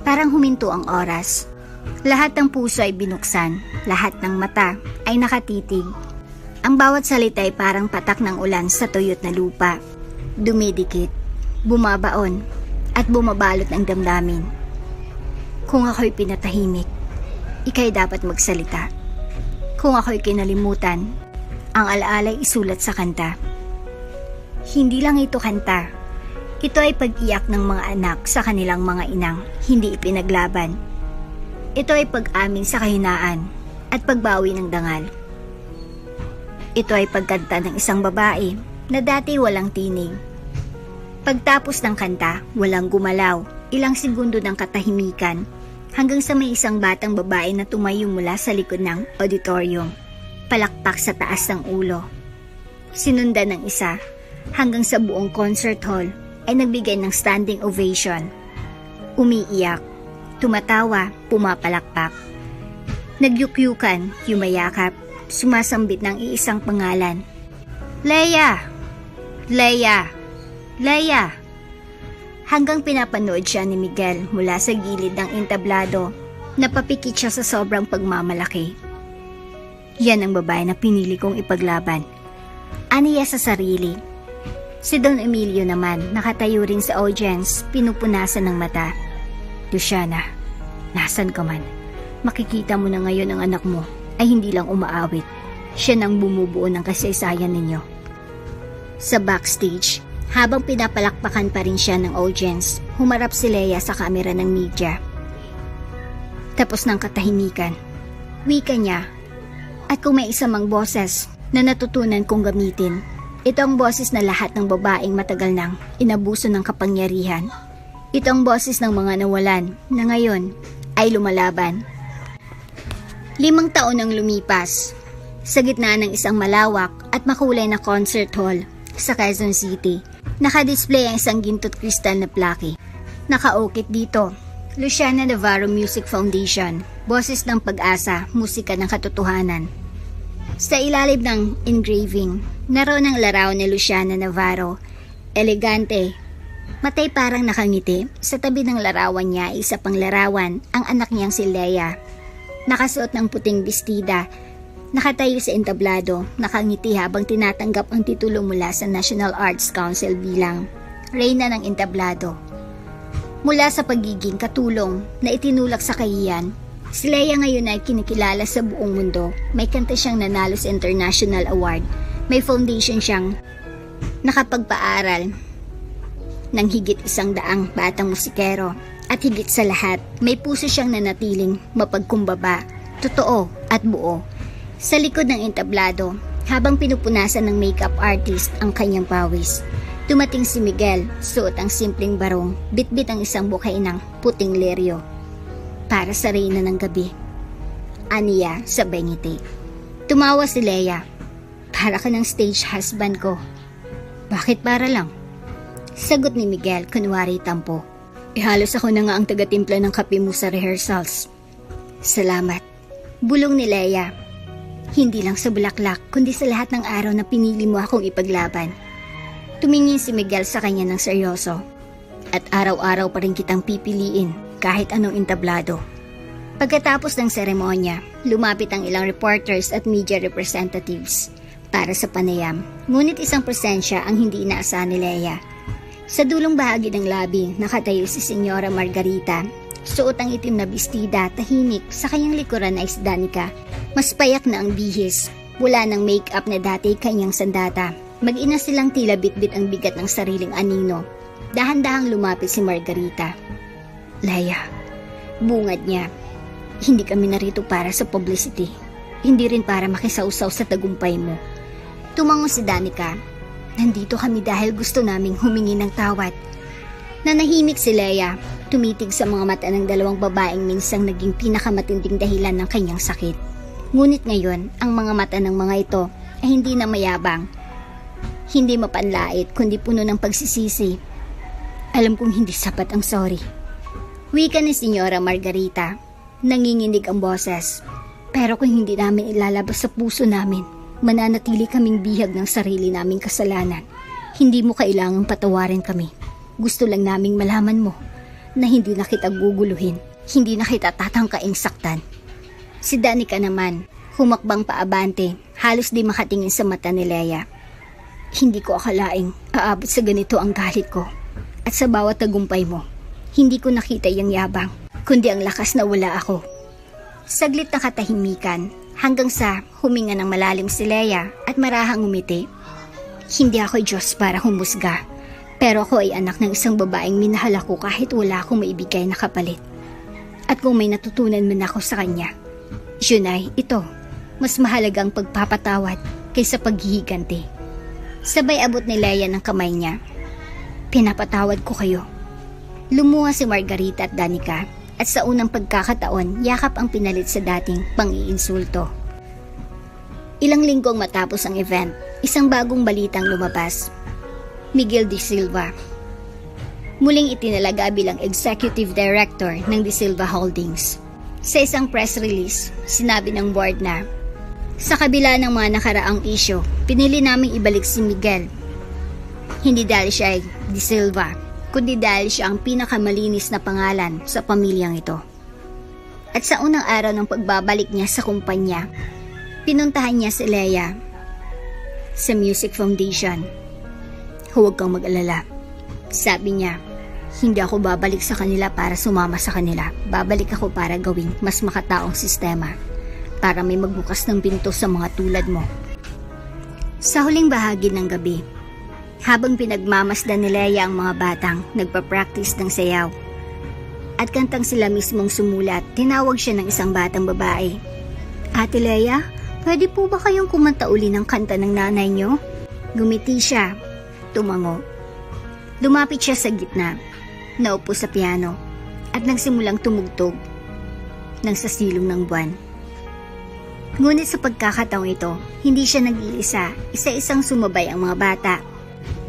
parang huminto ang oras. Lahat ng puso ay binuksan, lahat ng mata ay nakatitig. Ang bawat salita ay parang patak ng ulan sa tuyot na lupa. Dumidikit, bumabaon, at bumabalot ng damdamin. Kung ako'y pinatahimik, ika'y dapat magsalita. Kung ako'y kinalimutan, ang alaalay isulat sa kanta. Hindi lang ito kanta. Ito ay pag-iyak ng mga anak sa kanilang mga inang hindi ipinaglaban. Ito ay pag-amin sa kahinaan at pagbawi ng dangal. Ito ay pagkanta ng isang babae na dati walang tinig. Pagtapos ng kanta, walang gumalaw, ilang segundo ng katahimikan, hanggang sa may isang batang babae na tumayo mula sa likod ng auditorium, palakpak sa taas ng ulo. Sinundan ng isa, hanggang sa buong concert hall ay nagbigay ng standing ovation. Umiiyak, tumatawa, pumapalakpak. Nagyukyukan, yumayakap, sumasambit ng iisang pangalan. Leia! Leia! Leia! Hanggang pinapanood siya ni Miguel mula sa gilid ng entablado, napapikit siya sa sobrang pagmamalaki. Yan ang babae na pinili kong ipaglaban. Aniya sa sarili. Si Don Emilio naman, nakatayo rin sa audience, pinupunasan ng mata. Luciana, nasan ka man? Makikita mo na ngayon ang anak mo ay hindi lang umaawit. Siya nang bumubuo ng kasaysayan ninyo. Sa backstage, habang pinapalakpakan pa rin siya ng audience, humarap si Leia sa kamera ng media. Tapos ng katahimikan, wika niya. At kung may isa mang boses na natutunan kong gamitin, ito ang boses na lahat ng babaeng matagal nang inabuso ng kapangyarihan. Ito ang boses ng mga nawalan na ngayon ay lumalaban. 5 taon ang lumipas. Sa gitna ng isang malawak at makulay na concert hall sa Quezon City, nakadisplay ang isang ginto't kristal na plaque. Nakaukit dito, Luciana Navarro Music Foundation, Boses ng Pag-asa, Musika ng Katotohanan. Sa ilalim ng engraving, naroon ang larawan ni Luciana Navarro. Elegante, matay parang nakangiti. Sa tabi ng larawan niya, isa pang larawan, ang anak niyang si Leia. Nakasuot ng puting bestida, nakatayo sa entablado, nakangiti habang tinatanggap ang titulo mula sa National Arts Council bilang Reyna ng Entablado. Mula sa pagiging katulong na itinulak sa kahiyan, si Leia ngayon ay kinikilala sa buong mundo. May kanta siyang nanalo sa International Award. May foundation siyang nakapagpaaral ng higit 100 batang musikero. At higit sa lahat, may puso siyang nanatiling mapagkumbaba, totoo at buo. Sa likod ng entablado, habang pinupunasan ng makeup artist ang kanyang pawis, dumating si Miguel, suot ang simpleng barong, bitbit ang isang bukay ng puting leryo. Para sa reyna ng gabi. Aniya sabay ngiti. Tumawa si Leia. Para ka ng stage husband ko. Bakit para lang? Sagot ni Miguel, kunwari tampo. Halos ako na nga ang taga-timpla ng kape mo sa rehearsals. Salamat. Bulong ni Leia. Hindi lang sa bulaklak, kundi sa lahat ng araw na pinili mo akong ipaglaban. Tumingin si Miguel sa kanya ng seryoso. At araw-araw pa rin kitang pipiliin kahit anong entablado. Pagkatapos ng seremonya, lumapit ang ilang reporters at media representatives para sa panayam. Ngunit isang presensya ang hindi inaasahan ni Leia. Sa dulong bahagi ng labi, nakatayo si Senyora Margarita. Suot ang itim na bestida, tahimik. Sa kanyang likuran ay si Danica. Mas payak na ang bihis. Wala ng make-up na dati kanyang sandata. Mag-ina silang tila bitbit ang bigat ng sariling anino. Dahan-dahang lumapit si Margarita. Leia, bungad niya. Hindi kami narito para sa publicity. Hindi rin para makisawsaw sa tagumpay mo. Tumango si Danica. Nandito kami dahil gusto naming humingi ng tawad. Nanahimik si Leia, tumitig sa mga mata ng dalawang babaeng minsang naging pinakamatinding dahilan ng kanyang sakit. Ngunit ngayon, ang mga mata ng mga ito ay hindi na mayabang. Hindi mapanlait, kundi puno ng pagsisisi. Alam kong hindi sapat ang sorry. Wika ni Senyora Margarita. Nanginginig ang boses. Pero kung hindi namin ilalabas sa puso namin, mananatili kaming bihag ng sarili naming kasalanan. Hindi mo kailangang patawarin kami. Gusto lang naming malaman mo na hindi na kita guguluhin. Hindi na kita tatangkaing saktan. Si Danica naman, humakbang paabante, halos di makatingin sa mata ni Leia. Hindi ko akalaing aabot sa ganito ang galit ko. At sa bawat tagumpay mo, hindi ko nakita yung yabang, kundi ang lakas na wala ako. Saglit na katahimikan, hanggang sa huminga ng malalim si Leia at marahang umiti. Hindi ako Diyos para humusga, pero ako ay anak ng isang babaeng minahal ako kahit wala akong maibigay na kapalit. At kung may natutunan man ako sa kanya, yun ay ito, mas mahalagang pagpapatawad kaysa paghihiganti. Sabay abot ni Leia ng kamay niya. Pinapatawad ko kayo. Lumuha si Margarita at Danica. At sa unang pagkakataon, yakap ang pinalit sa dating pang-iinsulto. Ilang linggong matapos ang event, isang bagong balitang lumabas. Miguel De Silva. Muling itinalaga bilang Executive Director ng De Silva Holdings. Sa isang press release, sinabi ng board na, sa kabila ng mga nakaraang isyo, pinili naming ibalik si Miguel. Hindi dahil siya ay De Silva, kundi dahil siya ang pinakamalinis na pangalan sa pamilyang ito. At sa unang araw ng pagbabalik niya sa kumpanya, pinuntahan niya si Leia sa Music Foundation. Huwag kang mag-alala. Sabi niya, hindi ako babalik sa kanila para sumama sa kanila. Babalik ako para gawing mas makataong sistema, para may magbukas ng pinto sa mga tulad mo. Sa huling bahagi ng gabi, habang pinagmamasdan ni Leia ang mga batang nagpa-practice ng sayaw at kantang sila mismong sumulat, tinawag siya ng isang batang babae. Ate Leia, pwede po ba kayong kumanta uli ng kanta ng nanay niyo? Gumiti siya, tumango. Lumapit siya sa gitna, naupo sa piano at nagsimulang tumugtog ng sa silong ng buwan. Ngunit sa pagkakataong ito, hindi siya nag-iisa, isa-isang sumabay ang mga bata.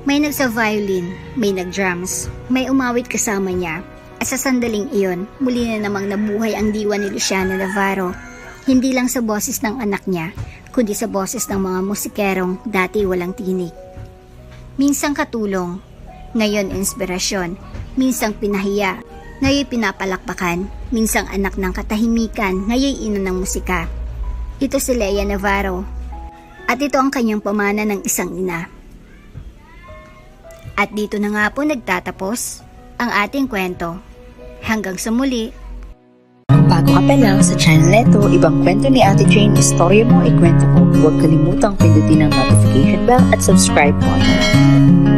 May nagsa-violin, may nag-drums, may umawit kasama niya, Sa sandaling iyon, muli na namang nabuhay ang diwa ni Luciano Navarro. Hindi lang sa boses ng anak niya, kundi sa boses ng mga musikerong dati walang tinig. Minsang katulong, ngayon inspirasyon, minsang pinahiya, ngayon pinapalakpakan, minsang anak ng katahimikan, ngayon ina ng musika. Ito si Lea Navarro, at ito ang kanyang pamana ng isang ina. At dito na nga po nagtatapos ang ating kwento. Hanggang sa muli. Kung bago ka pa lang sa channel neto, ibang kwento ni Ate Jane, istorya mo, ikwento ko. Huwag kalimutang pindutin ang notification bell at subscribe button.